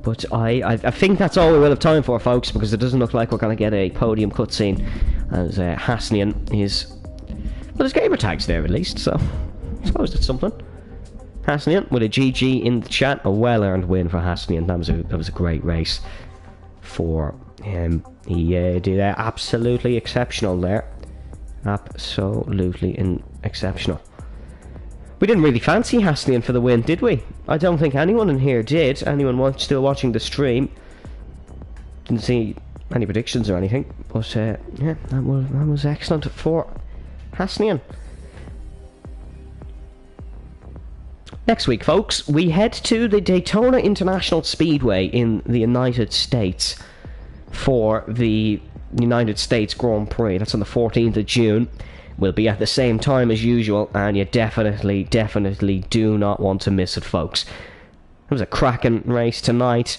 Speaker 1: But I think that's all we will have time for, folks, because it doesn't look like we're going to get a podium cutscene, as Haslian is... Well, his gamer tag's there at least, so I suppose that's something. Haslian with a GG in the chat. A well-earned win for Haslian. That was a great race for him. He did absolutely exceptional there. Absolutely exceptional. We didn't really fancy Haslian for the win, did we? I don't think anyone in here did. Anyone still watching the stream didn't see any predictions or anything. But yeah, that was excellent for Haslian. Next week, folks, we head to the Daytona International Speedway in the United States for the United States Grand Prix. That's on the 14th of June. We'll be at the same time as usual, and you definitely do not want to miss it, folks. It was a cracking race tonight,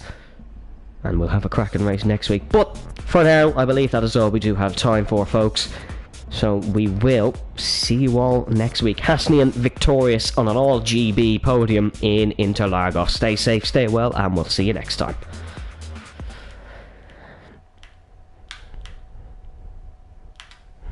Speaker 1: and we'll have a cracking race next week. But for now, I believe that is all we do have time for, folks. So we will see you all next week. Haslian victorious on an all-GB podium in Interlagos. Stay safe, stay well, and we'll see you next time.